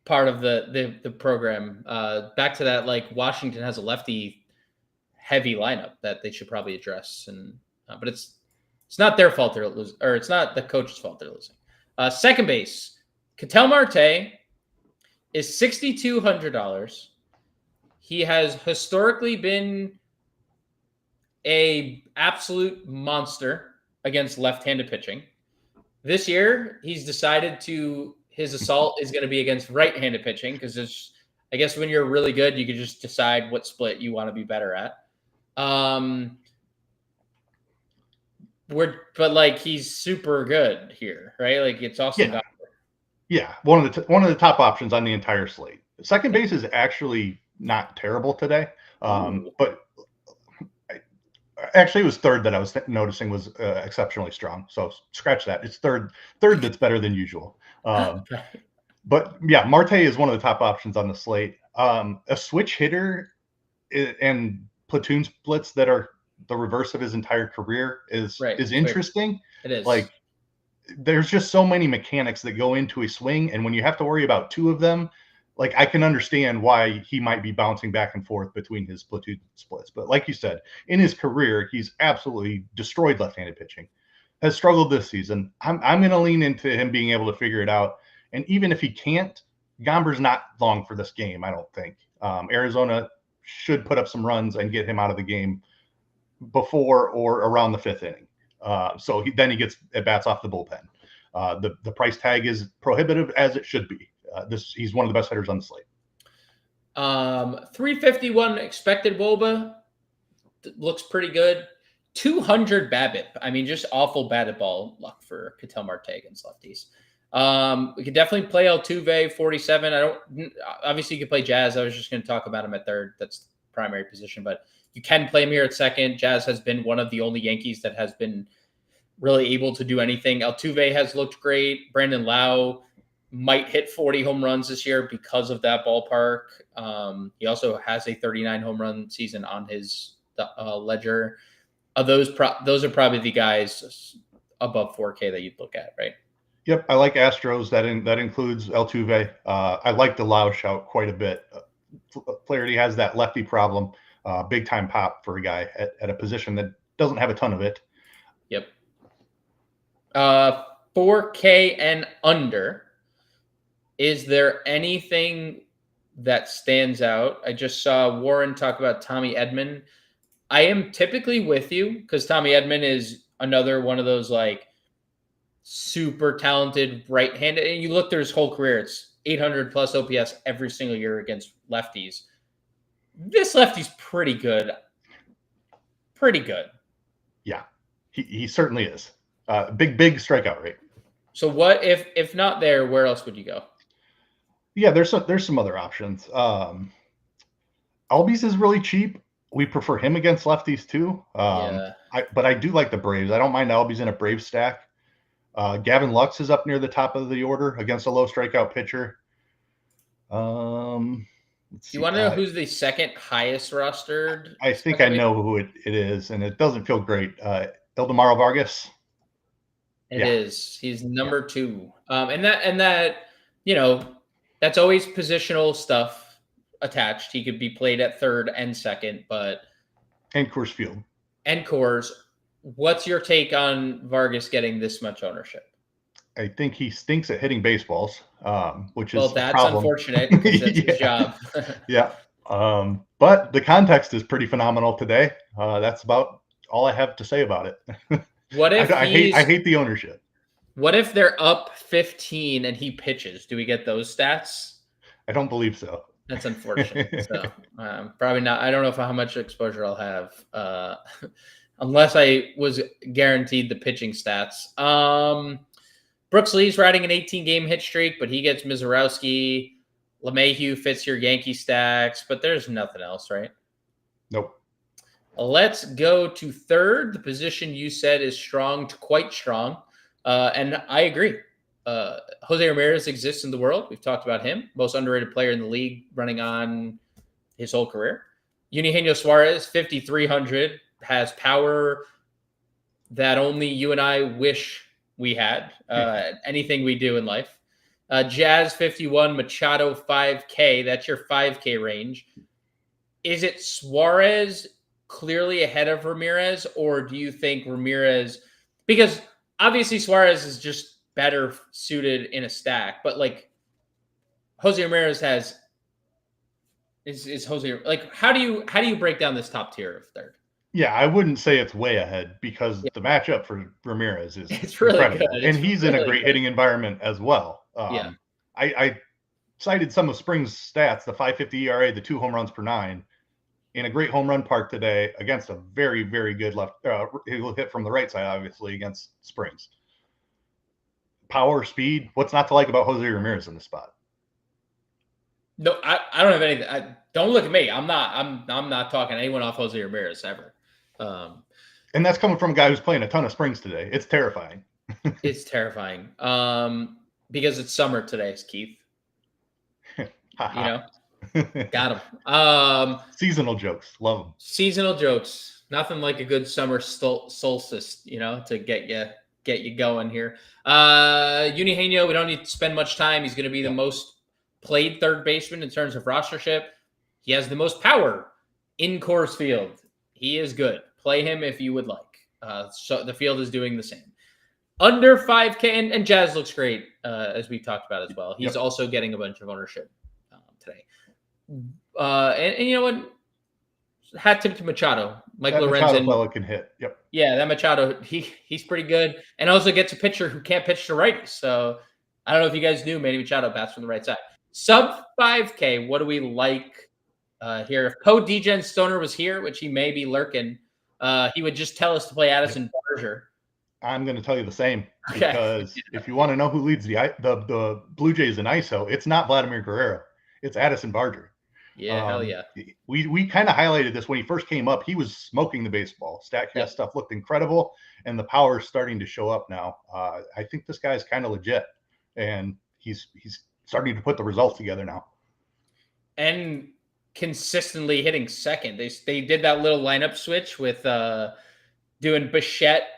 part of the program. Back to that, like, Washington has a lefty heavy lineup that they should probably address, and but it's not their fault they're losing, or it's not the coach's fault they're losing. Second base, Ketel Marte is $6,200. He has historically been a absolute monster against left-handed pitching. This year, he's decided his assault is going to be against right-handed pitching, because I guess when you're really good, you can just decide what split you want to be better at. But like, he's super good here, right? Like, it's Austin Gopher. Yeah, one of the top options on the entire slate. Second base is actually not terrible today, but actually it was third that I was noticing was exceptionally strong. So scratch that. It's third that's better than usual. But yeah, Marte is one of the top options on the slate. A switch hitter and platoon splits that are the reverse of his entire career is interesting. It is. Like, there's just so many mechanics that go into a swing, and when you have to worry about two of them, like, I can understand why he might be bouncing back and forth between his platoon splits. But like you said, in his career, he's absolutely destroyed left-handed pitching. Has struggled this season. I'm going to lean into him being able to figure it out. And even if he can't, Gomber's not long for this game, I don't think. Arizona should put up some runs and get him out of the game before or around the fifth inning. So then he gets at bats off the bullpen. The price tag is prohibitive, as it should be. He's one of the best hitters on the slate. 351 expected WOBA looks pretty good. 200 BABIP. I mean, just awful batted ball luck for Ketel Marte against lefties. We could definitely play Altuve 47. Obviously you could play Jazz. I was just going to talk about him at third. That's primary position, but you can play him here at second. Jazz has been one of the only Yankees that has been really able to do anything. Altuve has looked great. Brandon Lau might hit 40 home runs this year because of that ballpark. He also has a 39 home run season on his ledger. Those are probably the guys above 4K that you'd look at, right? Yep, I like Astros. That includes Altuve. I like the Lau shout quite a bit. Flaherty has that lefty problem. Big time pop for a guy at a position that doesn't have a ton of it. Yep. 4K and under. Is there anything that stands out? I just saw Warren talk about Tommy Edman. I am typically with you because Tommy Edman is another one of those like super talented right-handed. And you look through his whole career, it's 800 plus OPS every single year against lefties. This lefty's pretty good. Pretty good. Yeah, he certainly is. Big strikeout rate. So what if not there, where else would you go? Yeah, there's some other options. Albies is really cheap. We prefer him against lefties too. But I do like the Braves. I don't mind Albies in a Brave stack. Gavin Lux is up near the top of the order against a low strikeout pitcher. You want to know who's the second highest rostered? I think I know who it is, and it doesn't feel great. Ildemaro Vargas. It is. He's number 2. And that, that's always positional stuff attached. He could be played at third and second, but and Coors Field. And Coors. What's your take on Vargas getting this much ownership? I think he stinks at hitting baseballs, which is that's unfortunate because that's his job. Yeah. But the context is pretty phenomenal today. That's about all I have to say about it. What if I hate the ownership? What if they're up 15 and he pitches? Do we get those stats? I don't believe so. That's unfortunate. So probably not. I don't know how much exposure I'll have unless I was guaranteed the pitching stats. Brooks Lee's riding an 18-game hit streak, but he gets Mizorowski. LeMahieu fits your Yankee stacks, but there's nothing else, right? Nope. Let's go to third. The position you said is strong to quite strong, and I agree. Jose Ramirez exists in the world. We've talked about him. Most underrated player in the league, running on his whole career. Eugenio Suarez, 5,300, has power that only you and I wish we had. Anything we do in life. Jazz 51, Machado 5K. That's your 5K range. Is it Suarez clearly ahead of Ramirez, or do you think Ramirez? Because obviously Suarez is just better suited in a stack, but like Jose Ramirez is Jose. Like, how do you break down this top tier of third? Yeah, I wouldn't say it's way ahead because the matchup for Ramirez is really incredible. good. And he's in a great hitting environment as well. I cited some of Spring's stats, the 5.50 ERA, the 2 home runs per 9, in a great home run park today against a very, very good left. He'll hit from the right side, obviously, against Springs. power, speed. What's not to like about Jose Ramirez in this spot? No, I don't have anything. Don't look at me. I'm not talking anyone off Jose Ramirez ever. And that's coming from a guy who's playing a ton of springs today. It's terrifying. It's terrifying. Because it's summer today, Keith. Got him. Seasonal jokes. Love them. Seasonal jokes. Nothing like a good summer solstice, to get you going here. Eugenio, we don't need to spend much time. He's going to be the most played third baseman in terms of rostership. He has the most power in Coors Field. He is good. Play him if you would like. So the field is doing the same. Under 5K, and Jazz looks great, as we talked about as well. He's also getting a bunch of ownership today. And you know what? Hat tip to Machado. Mike Lorenzen. Machado can hit. Yep. Yeah, that Machado, he's pretty good. And also gets a pitcher who can't pitch to righties. So I don't know if you guys knew, Manny Machado bats from the right side. Sub 5K, what do we like here? If Code Degen Stoner was here, which he may be lurking, he would just tell us to play Addison Barger. I'm going to tell you the same, because if you want to know who leads the Blue Jays in ISO, it's not Vladimir Guerrero. It's Addison Barger. Yeah, hell yeah. We kind of highlighted this when he first came up. He was smoking the baseball. StatCast stuff looked incredible, and the power is starting to show up now. I think this guy's kind of legit, and he's starting to put the results together now. And consistently hitting second. They did that little lineup switch with doing Bichette,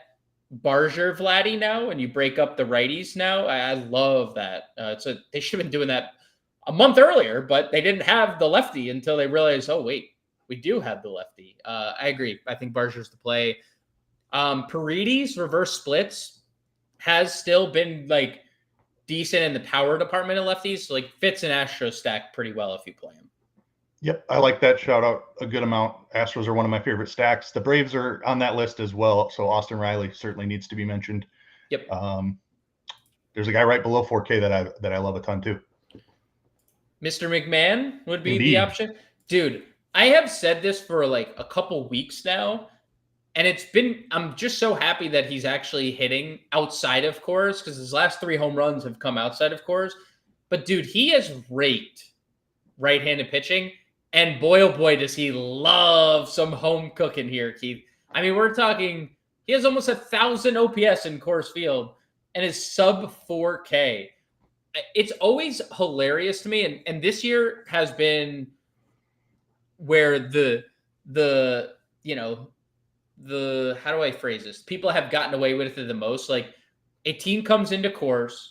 Barger, Vladdy now, and you break up the righties now. I love that. They should have been doing that a month earlier, but they didn't have the lefty until they realized, oh, wait, we do have the lefty. I agree. I think Barger's the play. Paredes reverse splits has still been like decent in the power department of lefties. So like Fitz and Astros stack pretty well if you play them. Yep, I like that shout out a good amount. Astros are one of my favorite stacks. The Braves are on that list as well, so Austin Riley certainly needs to be mentioned. Yep. There's a guy right below 4K that I love a ton too. Mr. McMahon would be the option. Dude, I have said this for like a couple weeks now, and I'm just so happy that he's actually hitting outside of Coors, because his last 3 home runs have come outside of Coors. But dude, he has raked right-handed pitching, and boy, oh boy, does he love some home cooking here, Keith. I mean, we're talking, he has almost 1,000 OPS in Coors Field and is sub 4K. It's always hilarious to me, and this year has been where the how do I phrase this? People have gotten away with it the most. Like, a team comes into Coors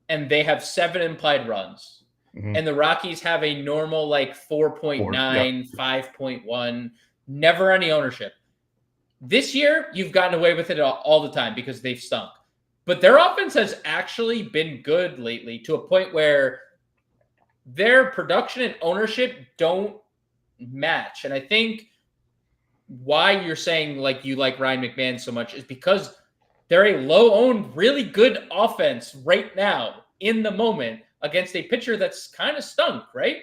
and they have 7 implied runs, and the Rockies have a normal like 4.9, 5.1, never any ownership. This year, you've gotten away with it all the time because they've stunk. But their offense has actually been good lately, to a point where their production and ownership don't match. And I think why you're saying like you like Ryan McMahon so much is because they're a low-owned, really good offense right now in the moment against a pitcher that's kind of stunk, right?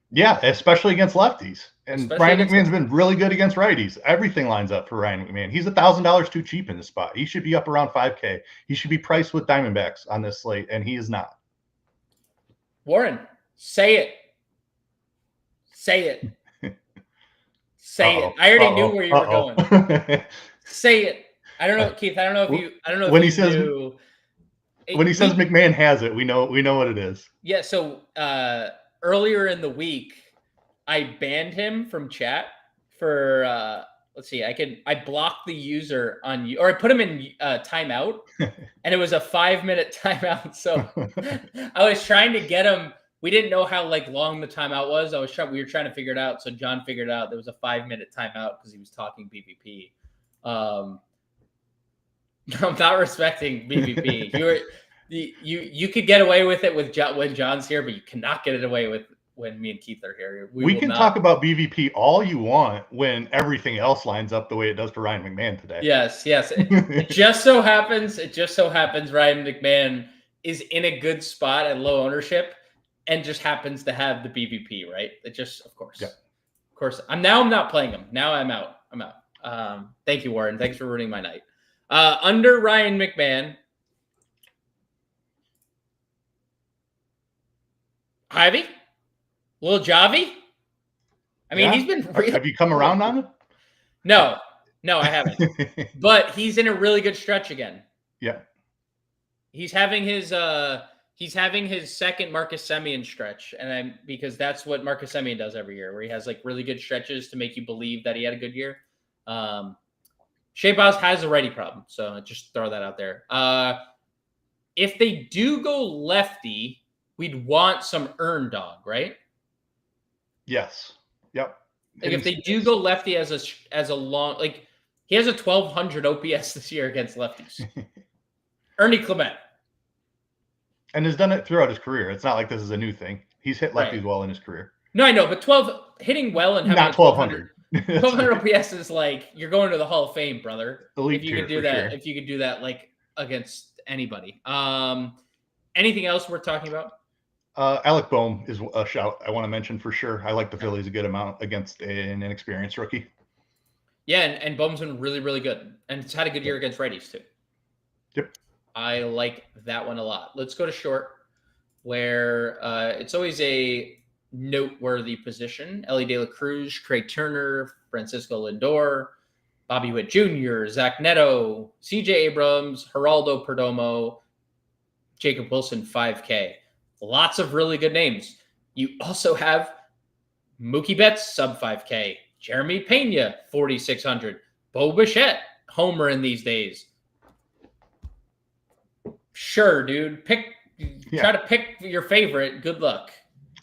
Yeah, especially against lefties. And Ryan McMahon's been really good against righties. Everything lines up for Ryan McMahon. He's $1,000 too cheap in this spot. He should be up around 5K. He should be priced with Diamondbacks on this slate, and he is not. Warren, say it. Say it. Say it. I already knew where you were going. Say it. I don't know, Keith. I don't know if when you he says knew. When he says McMahon has it, we know what it is. Yeah. So earlier in the week, I banned him from chat for let's see. I blocked the user on you, or I put him in timeout, and it was a 5-minute timeout. So I was trying to get him. We didn't know how like long the timeout was. We were trying to figure it out. So John figured out there was a 5-minute timeout because he was talking BVP. I'm not respecting BVP. You could get away with it with when John's here, but you cannot get it away with when me and Keith are here. We can talk about BVP all you want when everything else lines up the way it does for Ryan McMahon today. Yes. It just so happens Ryan McMahon is in a good spot at low ownership and just happens to have the BVP, right? It just, of course. Yeah. Of course. I'm not playing him. Now I'm out. Thank you, Warren. Thanks for ruining my night. Under Ryan McMahon, Ivy? Lil Javi? I mean, Yeah? he's been really Have you come around on it? No, I haven't. But he's in a really good stretch again. Yeah. He's having his second Marcus Semien stretch, and because that's what Marcus Semien does every year, where he has like really good stretches to make you believe that he had a good year. Shea Baz has a righty problem, so just throw that out there. If they do go lefty, we'd want some earn dog, right? Yes. Yep. Like if they do go lefty as a long, like he has a 1200 OPS this year against lefties. Ernie Clement. And has done it throughout his career. It's not like this is a new thing. He's hit lefties Right. well in his career. No, I know, but hitting well and having not 1200. 1200 OPS is like you're going to the Hall of Fame, brother. Elite if you could do for that, sure. if you could do that like against anybody. Anything else worth talking about? Alec Boehm is a shout I want to mention for sure. I like the Phillies a good amount against an inexperienced rookie. Yeah, and Boehm's been really, really good. And it's had a good year against righties too. Yep. I like that one a lot. Let's go to short, where it's always a noteworthy position. Ellie De La Cruz, Craig Turner, Francisco Lindor, Bobby Witt Jr., Zach Neto, CJ Abrams, Geraldo Perdomo, Jacob Wilson, 5K. Lots of really good names. You also have Mookie Betts, sub 5K. Jeremy Pena, 4,600. Bo Bichette, homer in these days. Sure, dude. Try to pick your favorite. Good luck.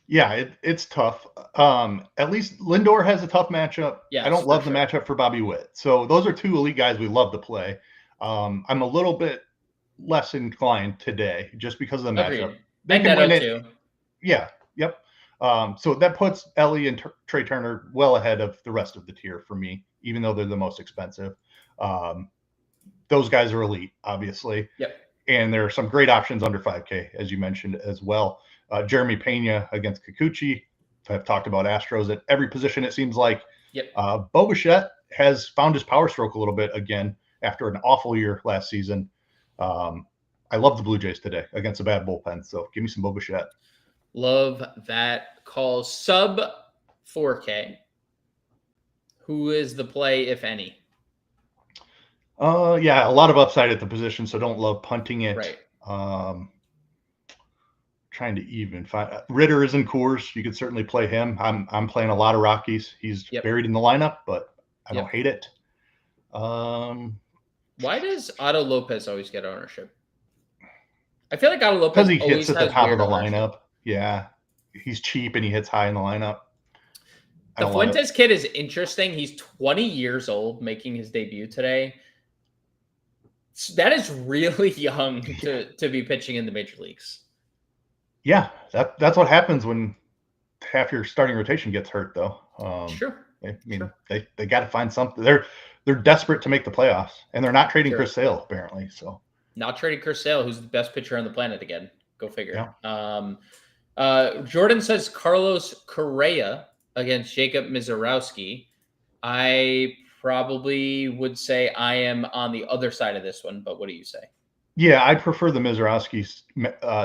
Yeah, it's tough. At least Lindor has a tough matchup. Yes, I don't love the matchup for Bobby Witt. So those are two elite guys we love to play. I'm a little bit less inclined today just because of the matchup. They can win it too. Yeah. Yep. So that puts Ellie and Trey Turner well ahead of the rest of the tier for me, even though they're the most expensive. Those guys are elite, obviously. Yep. And there are some great options under 5K, as you mentioned as well. Jeremy Pena against Kikuchi. I've talked about Astros at every position, it seems like. Yep. Bo Bichette has found his power stroke a little bit again after an awful year last season. I love the Blue Jays today against a bad bullpen, so give me some Bo Bichette. Love that call. Sub 4K. Who is the play, if any? Yeah, a lot of upside at the position, so don't love punting it. Right. Trying to even find Ritter is in Coors. You could certainly play him. I'm playing a lot of Rockies. He's buried in the lineup, but I don't hate it. Why does Otto Lopez always get ownership? I feel like Otto Lopez because he hits at the top of the lineup. Yeah, he's cheap and he hits high in the lineup. The Fuentes kid is interesting. He's 20 years old, making his debut today. That is really young to be pitching in the major leagues. Yeah, that's what happens when half your starting rotation gets hurt, though. Sure. I mean, they got to find something. They're desperate to make the playoffs, and they're not trading Chris Sale apparently. So not trading Chris Sale, who's the best pitcher on the planet again. Go figure. Yeah. Jordan says Carlos Correa against Jacob Mizorowski. I probably would say I am on the other side of this one, but what do you say? Yeah, I prefer the Mizorowski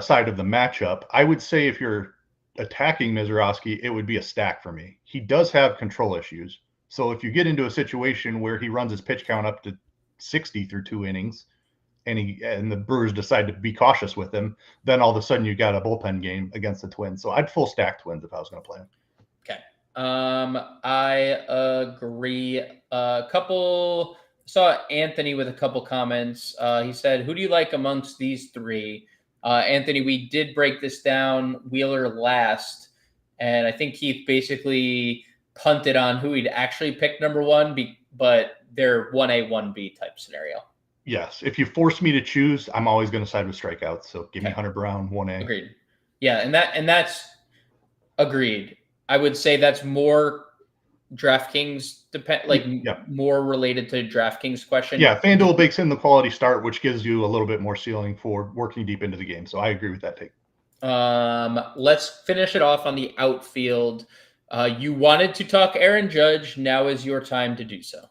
side of the matchup. I would say if you're attacking Mizorowski, it would be a stack for me. He does have control issues. So if you get into a situation where he runs his pitch count up to 60 through 2 innings and the Brewers decide to be cautious with him, then all of a sudden you got a bullpen game against the Twins. So I'd full stack Twins if I was going to play him. Okay. I agree. Saw Anthony with a couple comments. He said, who do you like amongst these three? Anthony, we did break this down. Wheeler last. And I think Keith basically punted on who he'd actually pick number one, but they're 1A, 1B type scenario. Yes. If you force me to choose, I'm always going to side with strikeouts. So give me Hunter Brown, 1A. Agreed. Yeah, and that's agreed. I would say that's more DraftKings more related to DraftKings question. Yeah, FanDuel bakes in the quality start, which gives you a little bit more ceiling for working deep into the game. So I agree with that take. Let's finish it off on the outfield. You wanted to talk Aaron Judge. Now is your time to do so.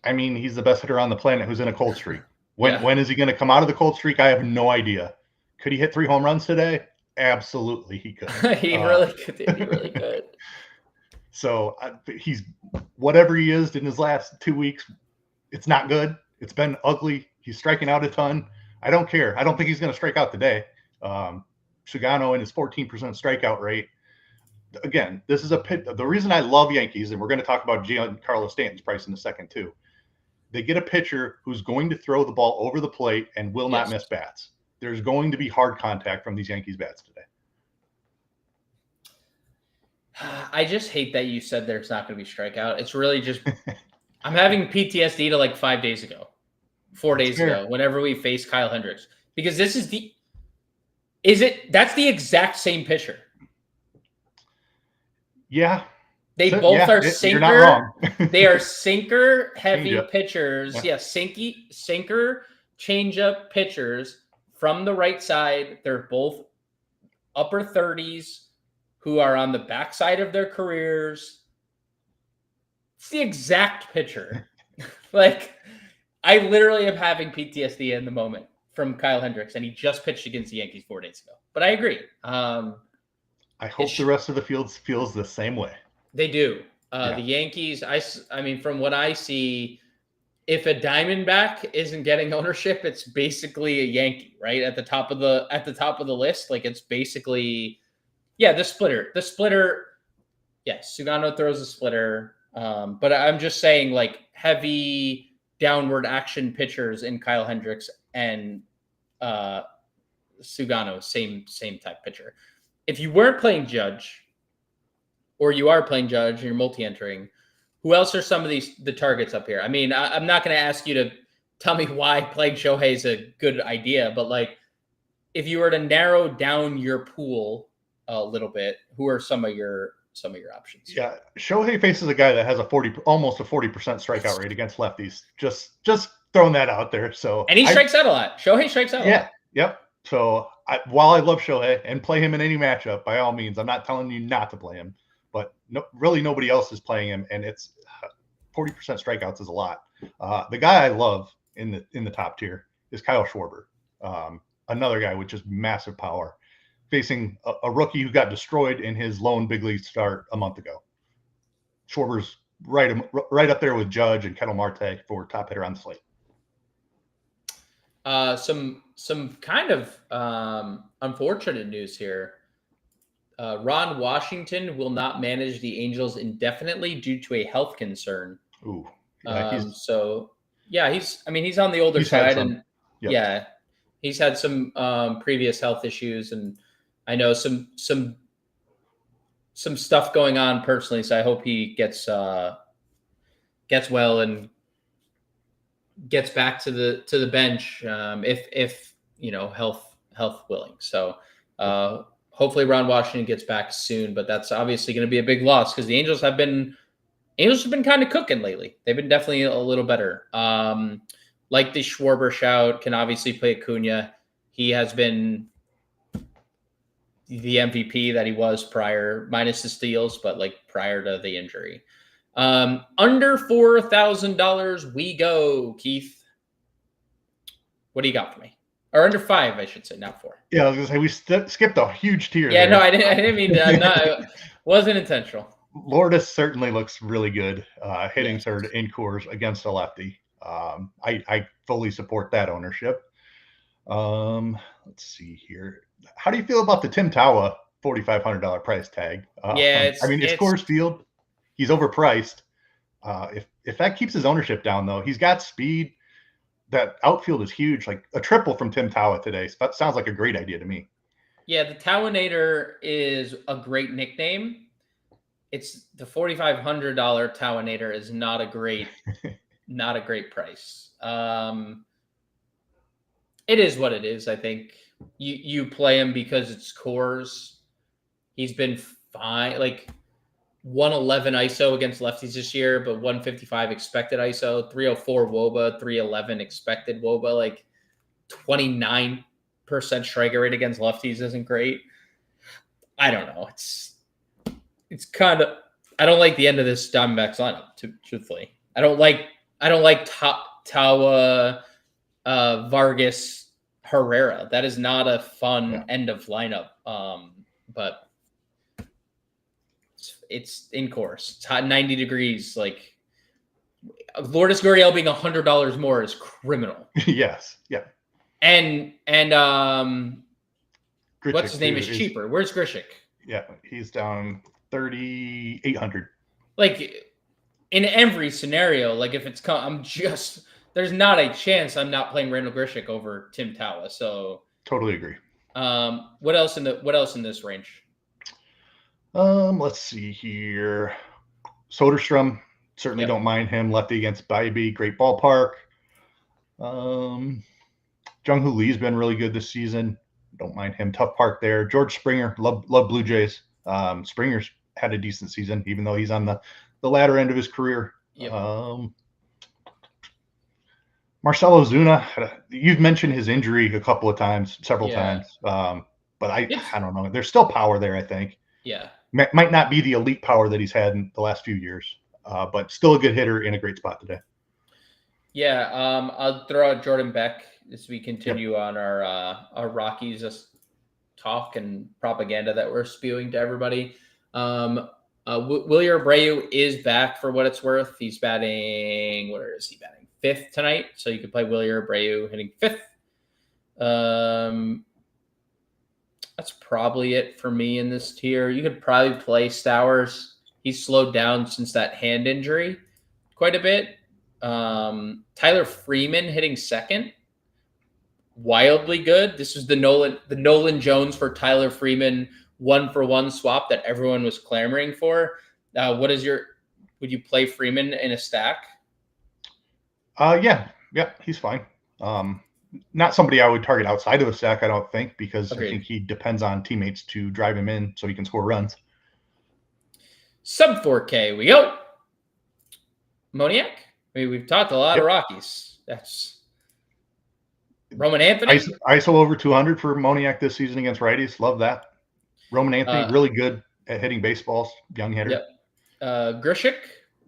I mean, he's the best hitter on the planet who's in a cold streak. When is he going to come out of the cold streak? I have no idea. Could he hit 3 home runs today? Absolutely, he could. He really could. He really could. So he's whatever he is in his last 2 weeks. It's not good. It's been ugly. He's striking out a ton. I don't care. I don't think he's going to strike out today. Sugano and his 14% strikeout rate. Again, this is a pit. The reason I love Yankees, and we're going to talk about Giancarlo Stanton's price in a second too. They get a pitcher who's going to throw the ball over the plate and will not miss bats. There's going to be hard contact from these Yankees bats today. I just hate that you said there's not going to be strikeout. It's really just I'm having PTSD to like 5 days ago, 4 days ago, whenever we faced Kyle Hendricks, because that's the exact same pitcher. Yeah. They both are sinker. You're not wrong. They are sinker heavy pitchers. Yeah, sinker changeup pitchers from the right side. They're both upper 30s who are on the backside of their careers. It's the exact pitcher. Like, I literally am having PTSD in the moment from Kyle Hendricks, and he just pitched against the Yankees 4 days ago. But I agree. I hope the rest of the field feels the same way. They do. The Yankees, I mean, from what I see, if a Diamondback isn't getting ownership, it's basically a Yankee, right? At the top of the list. Like, it's basically, the splitter. Yes, Sugano throws a splitter. But I'm just saying, like, heavy downward action pitchers in Kyle Hendricks and Sugano, same type pitcher. If you weren't playing Judge, or you are playing Judge and you're multi-entering, who else are some of the targets up here? I mean, I'm not going to ask you to tell me why playing Shohei is a good idea, but like, if you were to narrow down your pool a little bit, who are some of your options? Yeah, Shohei faces a guy that has almost a 40% strikeout rate against lefties. Just throwing that out there. So and he strikes out a lot. Shohei strikes out a lot. Yep. So while I love Shohei and play him in any matchup, by all means, I'm not telling you not to play him. But really nobody else is playing him, and it's 40% strikeouts is a lot. The guy I love in the top tier is Kyle Schwarber, another guy with just massive power, facing a rookie who got destroyed in his lone big league start a month ago. Schwarber's right up there with Judge and Ketel Marte for top hitter on the slate. Some kind of unfortunate news here. Ron Washington will not manage the Angels indefinitely due to a health concern. Ooh. He's on the older side, and he's had some previous health issues, and I know some stuff going on personally. So I hope he gets well and gets back to the bench if health willing. So. Hopefully Ron Washington gets back soon, but that's obviously going to be a big loss because the Angels have been kind of cooking lately. They've been definitely a little better. Like the Schwarber shout, can obviously play Acuna. He has been the MVP that he was prior, minus the steals, but like prior to the injury. Under $4,000 we go, Keith. What do you got for me? Or under 5, I should say, not 4. Yeah, I was gonna say we skipped a huge tier. Yeah, there. No, I didn't mean to. Wasn't intentional. Lourdes certainly looks really good hitting third in Coors against a lefty. I fully support that ownership. Let's see here. How do you feel about the Tim Tawa $4,500 price tag? It's Coors Field. He's overpriced. If that keeps his ownership down, though, he's got speed. That outfield is huge. Like a triple from Tim Tawa today. So that sounds like a great idea to me. Yeah, the Tawanator is a great nickname. It's the $4,500 Tawanator is not a great price. It is what it is. I think you play him because it's Coors. He's been fine. Like 111 ISO against lefties this year, but 155 expected ISO, 304 WOBA, 311 expected WOBA, like 29% strike rate against lefties isn't great. I don't know. It's kind of, I don't like the end of this Diamondbacks lineup, truthfully. I don't like Tawa, Vargas, Herrera. That is not a fun end of lineup. But it's in course. It's hot, 90 degrees. Like Lourdes Gurriel being $100 more is criminal. Yes. Yeah. And Grishik what's his name is cheaper. Where's Grishik? Yeah, he's down 3,800. Like in every scenario, like if it's there's not a chance I'm not playing Randall Grishik over Tim Tawa. So totally agree. What else in this range? Let's see here. Soderstrom, certainly don't mind him. Lefty against Bybee, great ballpark. Jung Hoo Lee's been really good this season. Don't mind him. Tough park there. George Springer, love Blue Jays. Springer's had a decent season, even though he's on the latter end of his career. Yep. Marcelo Zuna, you've mentioned his injury a couple of times, several times. But I don't know. There's still power there, I think. Yeah. Might not be the elite power that he's had in the last few years, but still a good hitter in a great spot today. Yeah. I'll throw out Jordan Beck as we continue on our Rockies talk and propaganda that we're spewing to everybody. Wilyer Abreu is back for what it's worth. He's batting, where is he batting? 5th tonight. So you could play Wilyer Abreu hitting 5th. That's probably it for me in this tier. You could probably play Stowers. He's slowed down since that hand injury quite a bit. Tyler Freeman hitting 2nd. Wildly good. This was the Nolan Jones for Tyler Freeman 1-for-1 swap that everyone was clamoring for. Would you play Freeman in a stack? Yeah, he's fine. Not somebody I would target outside of a stack, I don't think, because I think he depends on teammates to drive him in so he can score runs. Sub 4K, we go. Moniak. We've talked a lot of Rockies. That's Roman Anthony. ISO over 200 for Moniak this season against righties. Love that. Roman Anthony, really good at hitting baseballs. Young hitter. Yep. Grishik,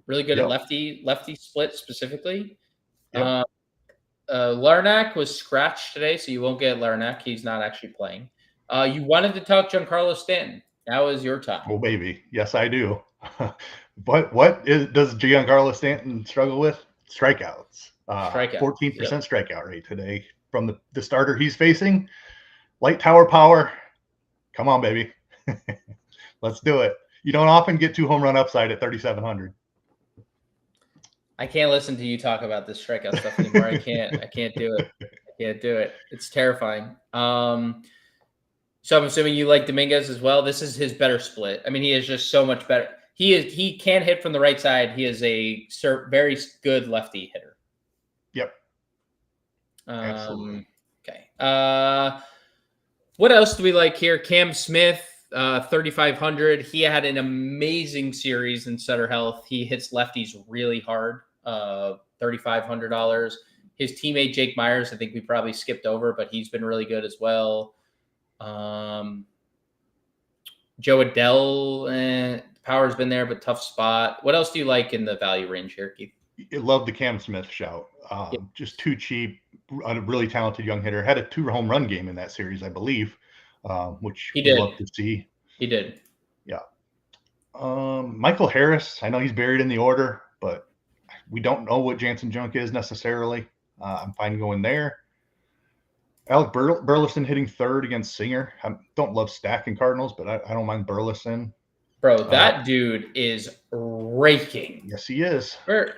really good at lefty split specifically. Yep. Larnack was scratched today, so you won't get Larnack. He's not actually playing. You wanted to talk Giancarlo Stanton. Now is your time. Oh, baby. Yes, I do. Does Giancarlo Stanton struggle with? Strikeouts. 14% strikeout rate today from the starter he's facing. Light tower power. Come on, baby. Let's do it. You don't often get 2 home run upside at 3,700. I can't listen to you talk about this strikeout stuff anymore. I can't do it. I can't do it. It's terrifying. So I'm assuming you like Dominguez as well. This is his better split. I mean, he is just so much better. He can hit from the right side. He is a very good lefty hitter. Yep. Absolutely. Okay. What else do we like here? Cam Smith, 3,500. He had an amazing series in Sutter Health. He hits lefties really hard. $3,500. His teammate Jake Myers, I think we probably skipped over, but he's been really good as well. Joe Adele, power's been there, but tough spot. What else do you like in the value range here, Keith? I love the Cam Smith shout. Just too cheap. A really talented young hitter. Had a 2 home run game in that series, I believe, which he did. Love to see. He did. Yeah. Michael Harris, I know he's buried in the order, but we don't know what Jansen Junk is necessarily. I'm fine going there. Alec Burleson hitting 3rd against Singer. I don't love stacking Cardinals, but I don't mind Burleson. Bro, that dude is raking. Yes, he is. Where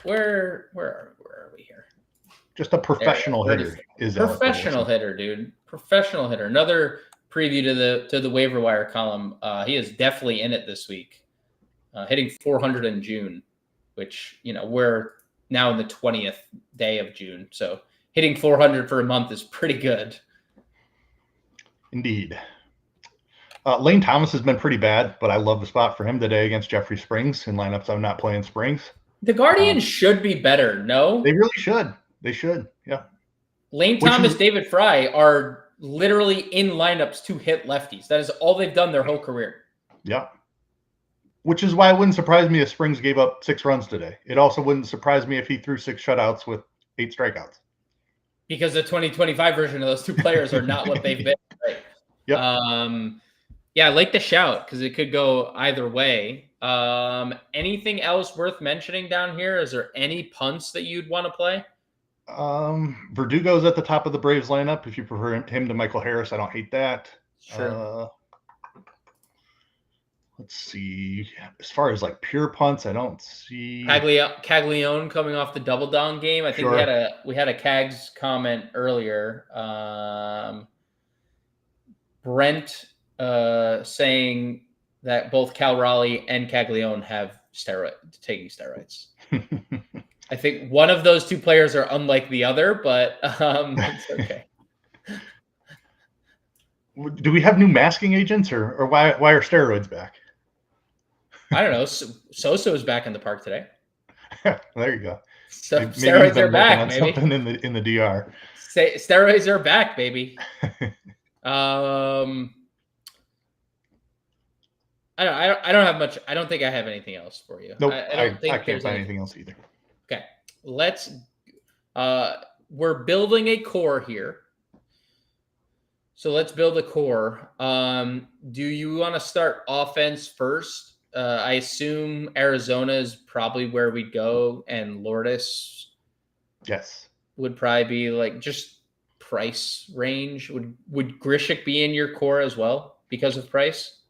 are we here? Just a professional hitter. Professional hitter, dude. Professional hitter. Another preview to the waiver wire column. He is definitely in it this week. Hitting 400 in June, which, we're now in the 20th day of June. So hitting 400 for a month is pretty good. Indeed. Lane Thomas has been pretty bad, but I love the spot for him today against Jeffrey Springs in lineups I'm not playing Springs. The Guardians should be better, no? They really should. They should, yeah. Lane Thomas, David Fry are literally in lineups to hit lefties. That is all they've done their whole career. Yeah. Which is why it wouldn't surprise me if Springs gave up 6 runs today. It also wouldn't surprise me if he threw 6 shutouts with 8 strikeouts. Because the 2025 version of those two players are not what they've been. Right? Yep. Yeah, I like the shout because it could go either way. Anything else worth mentioning down here? Is there any punts that you'd want to play? Verdugo's at the top of the Braves lineup. If you prefer him to Michael Harris, I don't hate that. Sure. Let's see. As far as like pure punts, I don't see Caglione coming off the double down game. I think Sure. we had a Cags comment earlier. Brent saying that both Cal Raleigh and Caglione have taking steroids. I think one of those two players are unlike the other, but it's okay. Do we have new masking agents, or why are steroids back? I don't know. Sosa is back in the park today. There you go. So maybe steroids are back, maybe. Something in the DR. Steroids are back, baby. I don't have much. I don't think I have anything else for you. Nope. I can't find anything else either. Okay. We're building a core here. So let's build a core. Do you want to start offense first? I assume Arizona is probably where we'd go, and Lourdes. Yes. Would probably be like just price range. Would Grishik be in your core as well because of price?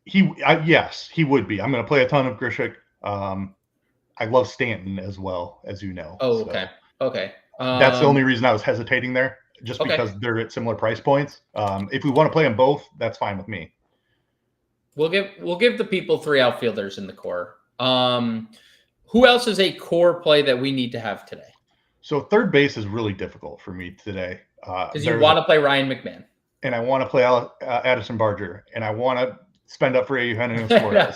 Yes, he would be. I'm going to play a ton of Grishik. I love Stanton as well, as you know. Oh, okay. So okay. That's the only reason I was hesitating there, just because they're at similar price points. If we want to play them both, that's fine with me. We'll give the people 3 outfielders in the core. Who else is a core play that we need to have today? So third base is really difficult for me today. Because you want to play Ryan McMahon. And I want to play Addison Barger. And I want to spend up for Eugenio Suarez.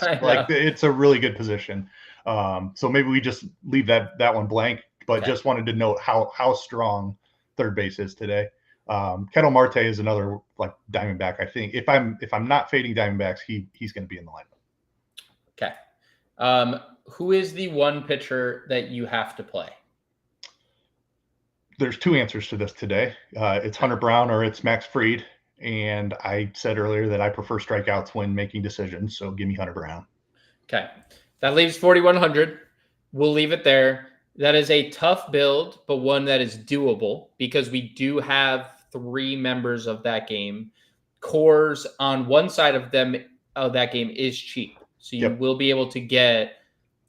It's a really good position. So maybe we just leave that one blank. But just wanted to note how strong third base is today. Ketel Marte is another like Diamondback. I think if I'm not fading Diamondbacks, he's going to be in the lineup. Okay. Who is the one pitcher that you have to play? There's 2 answers to this today. It's Hunter Brown or it's Max Fried. And I said earlier that I prefer strikeouts when making decisions. So give me Hunter Brown. Okay. That leaves 4,100. We'll leave it there. That is a tough build, but one that is doable because we do have 3 members of that game. Cores on one side of that game is cheap. So you will be able to get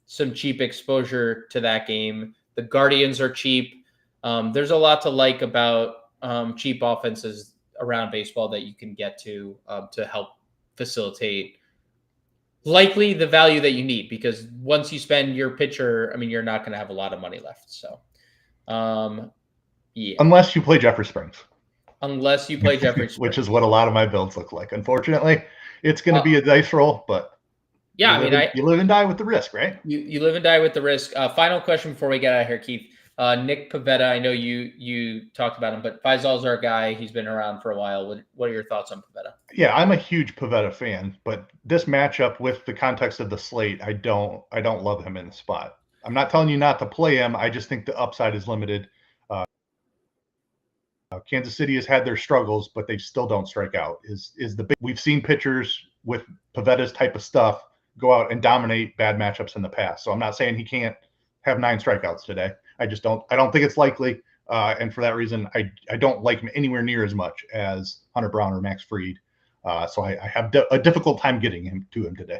some cheap exposure to that game. The Guardians are cheap. There's a lot to like about cheap offenses around baseball that you can get to help facilitate likely the value that you need, because once you spend your pitcher, I mean, you're not going to have a lot of money left. So, yeah. Unless you play Jeffrey Springs. Unless you play Jeffrey Springs. Which is what a lot of my builds look like. Unfortunately, it's going to be a dice roll, but yeah, you live and die with the risk, right? You live and die with the risk. Final question before we get out of here, Keith. Nick Pivetta, I know you talked about him, but Faisal's our guy. He's been around for a while. What are your thoughts on Pivetta? Yeah, I'm a huge Pivetta fan, but this matchup with the context of the slate, I don't love him in the spot. I'm not telling you not to play him. I just think the upside is limited. Kansas City has had their struggles, but they still don't strike out. We've seen pitchers with Pivetta's type of stuff go out and dominate bad matchups in the past. So I'm not saying he can't have 9 strikeouts today. I don't think it's likely. And for that reason, I don't like him anywhere near as much as Hunter Brown or Max Fried. So I have a difficult time getting him today.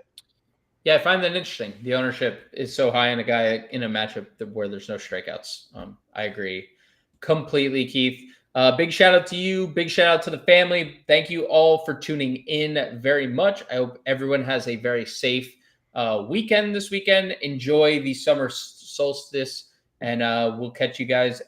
Yeah, I find that interesting. The ownership is so high in a guy in a matchup where there's no strikeouts. I agree completely, Keith. Big shout out to you. Big shout out to the family. Thank you all for tuning in very much. I hope everyone has a very safe weekend this weekend. Enjoy the summer solstice, and we'll catch you guys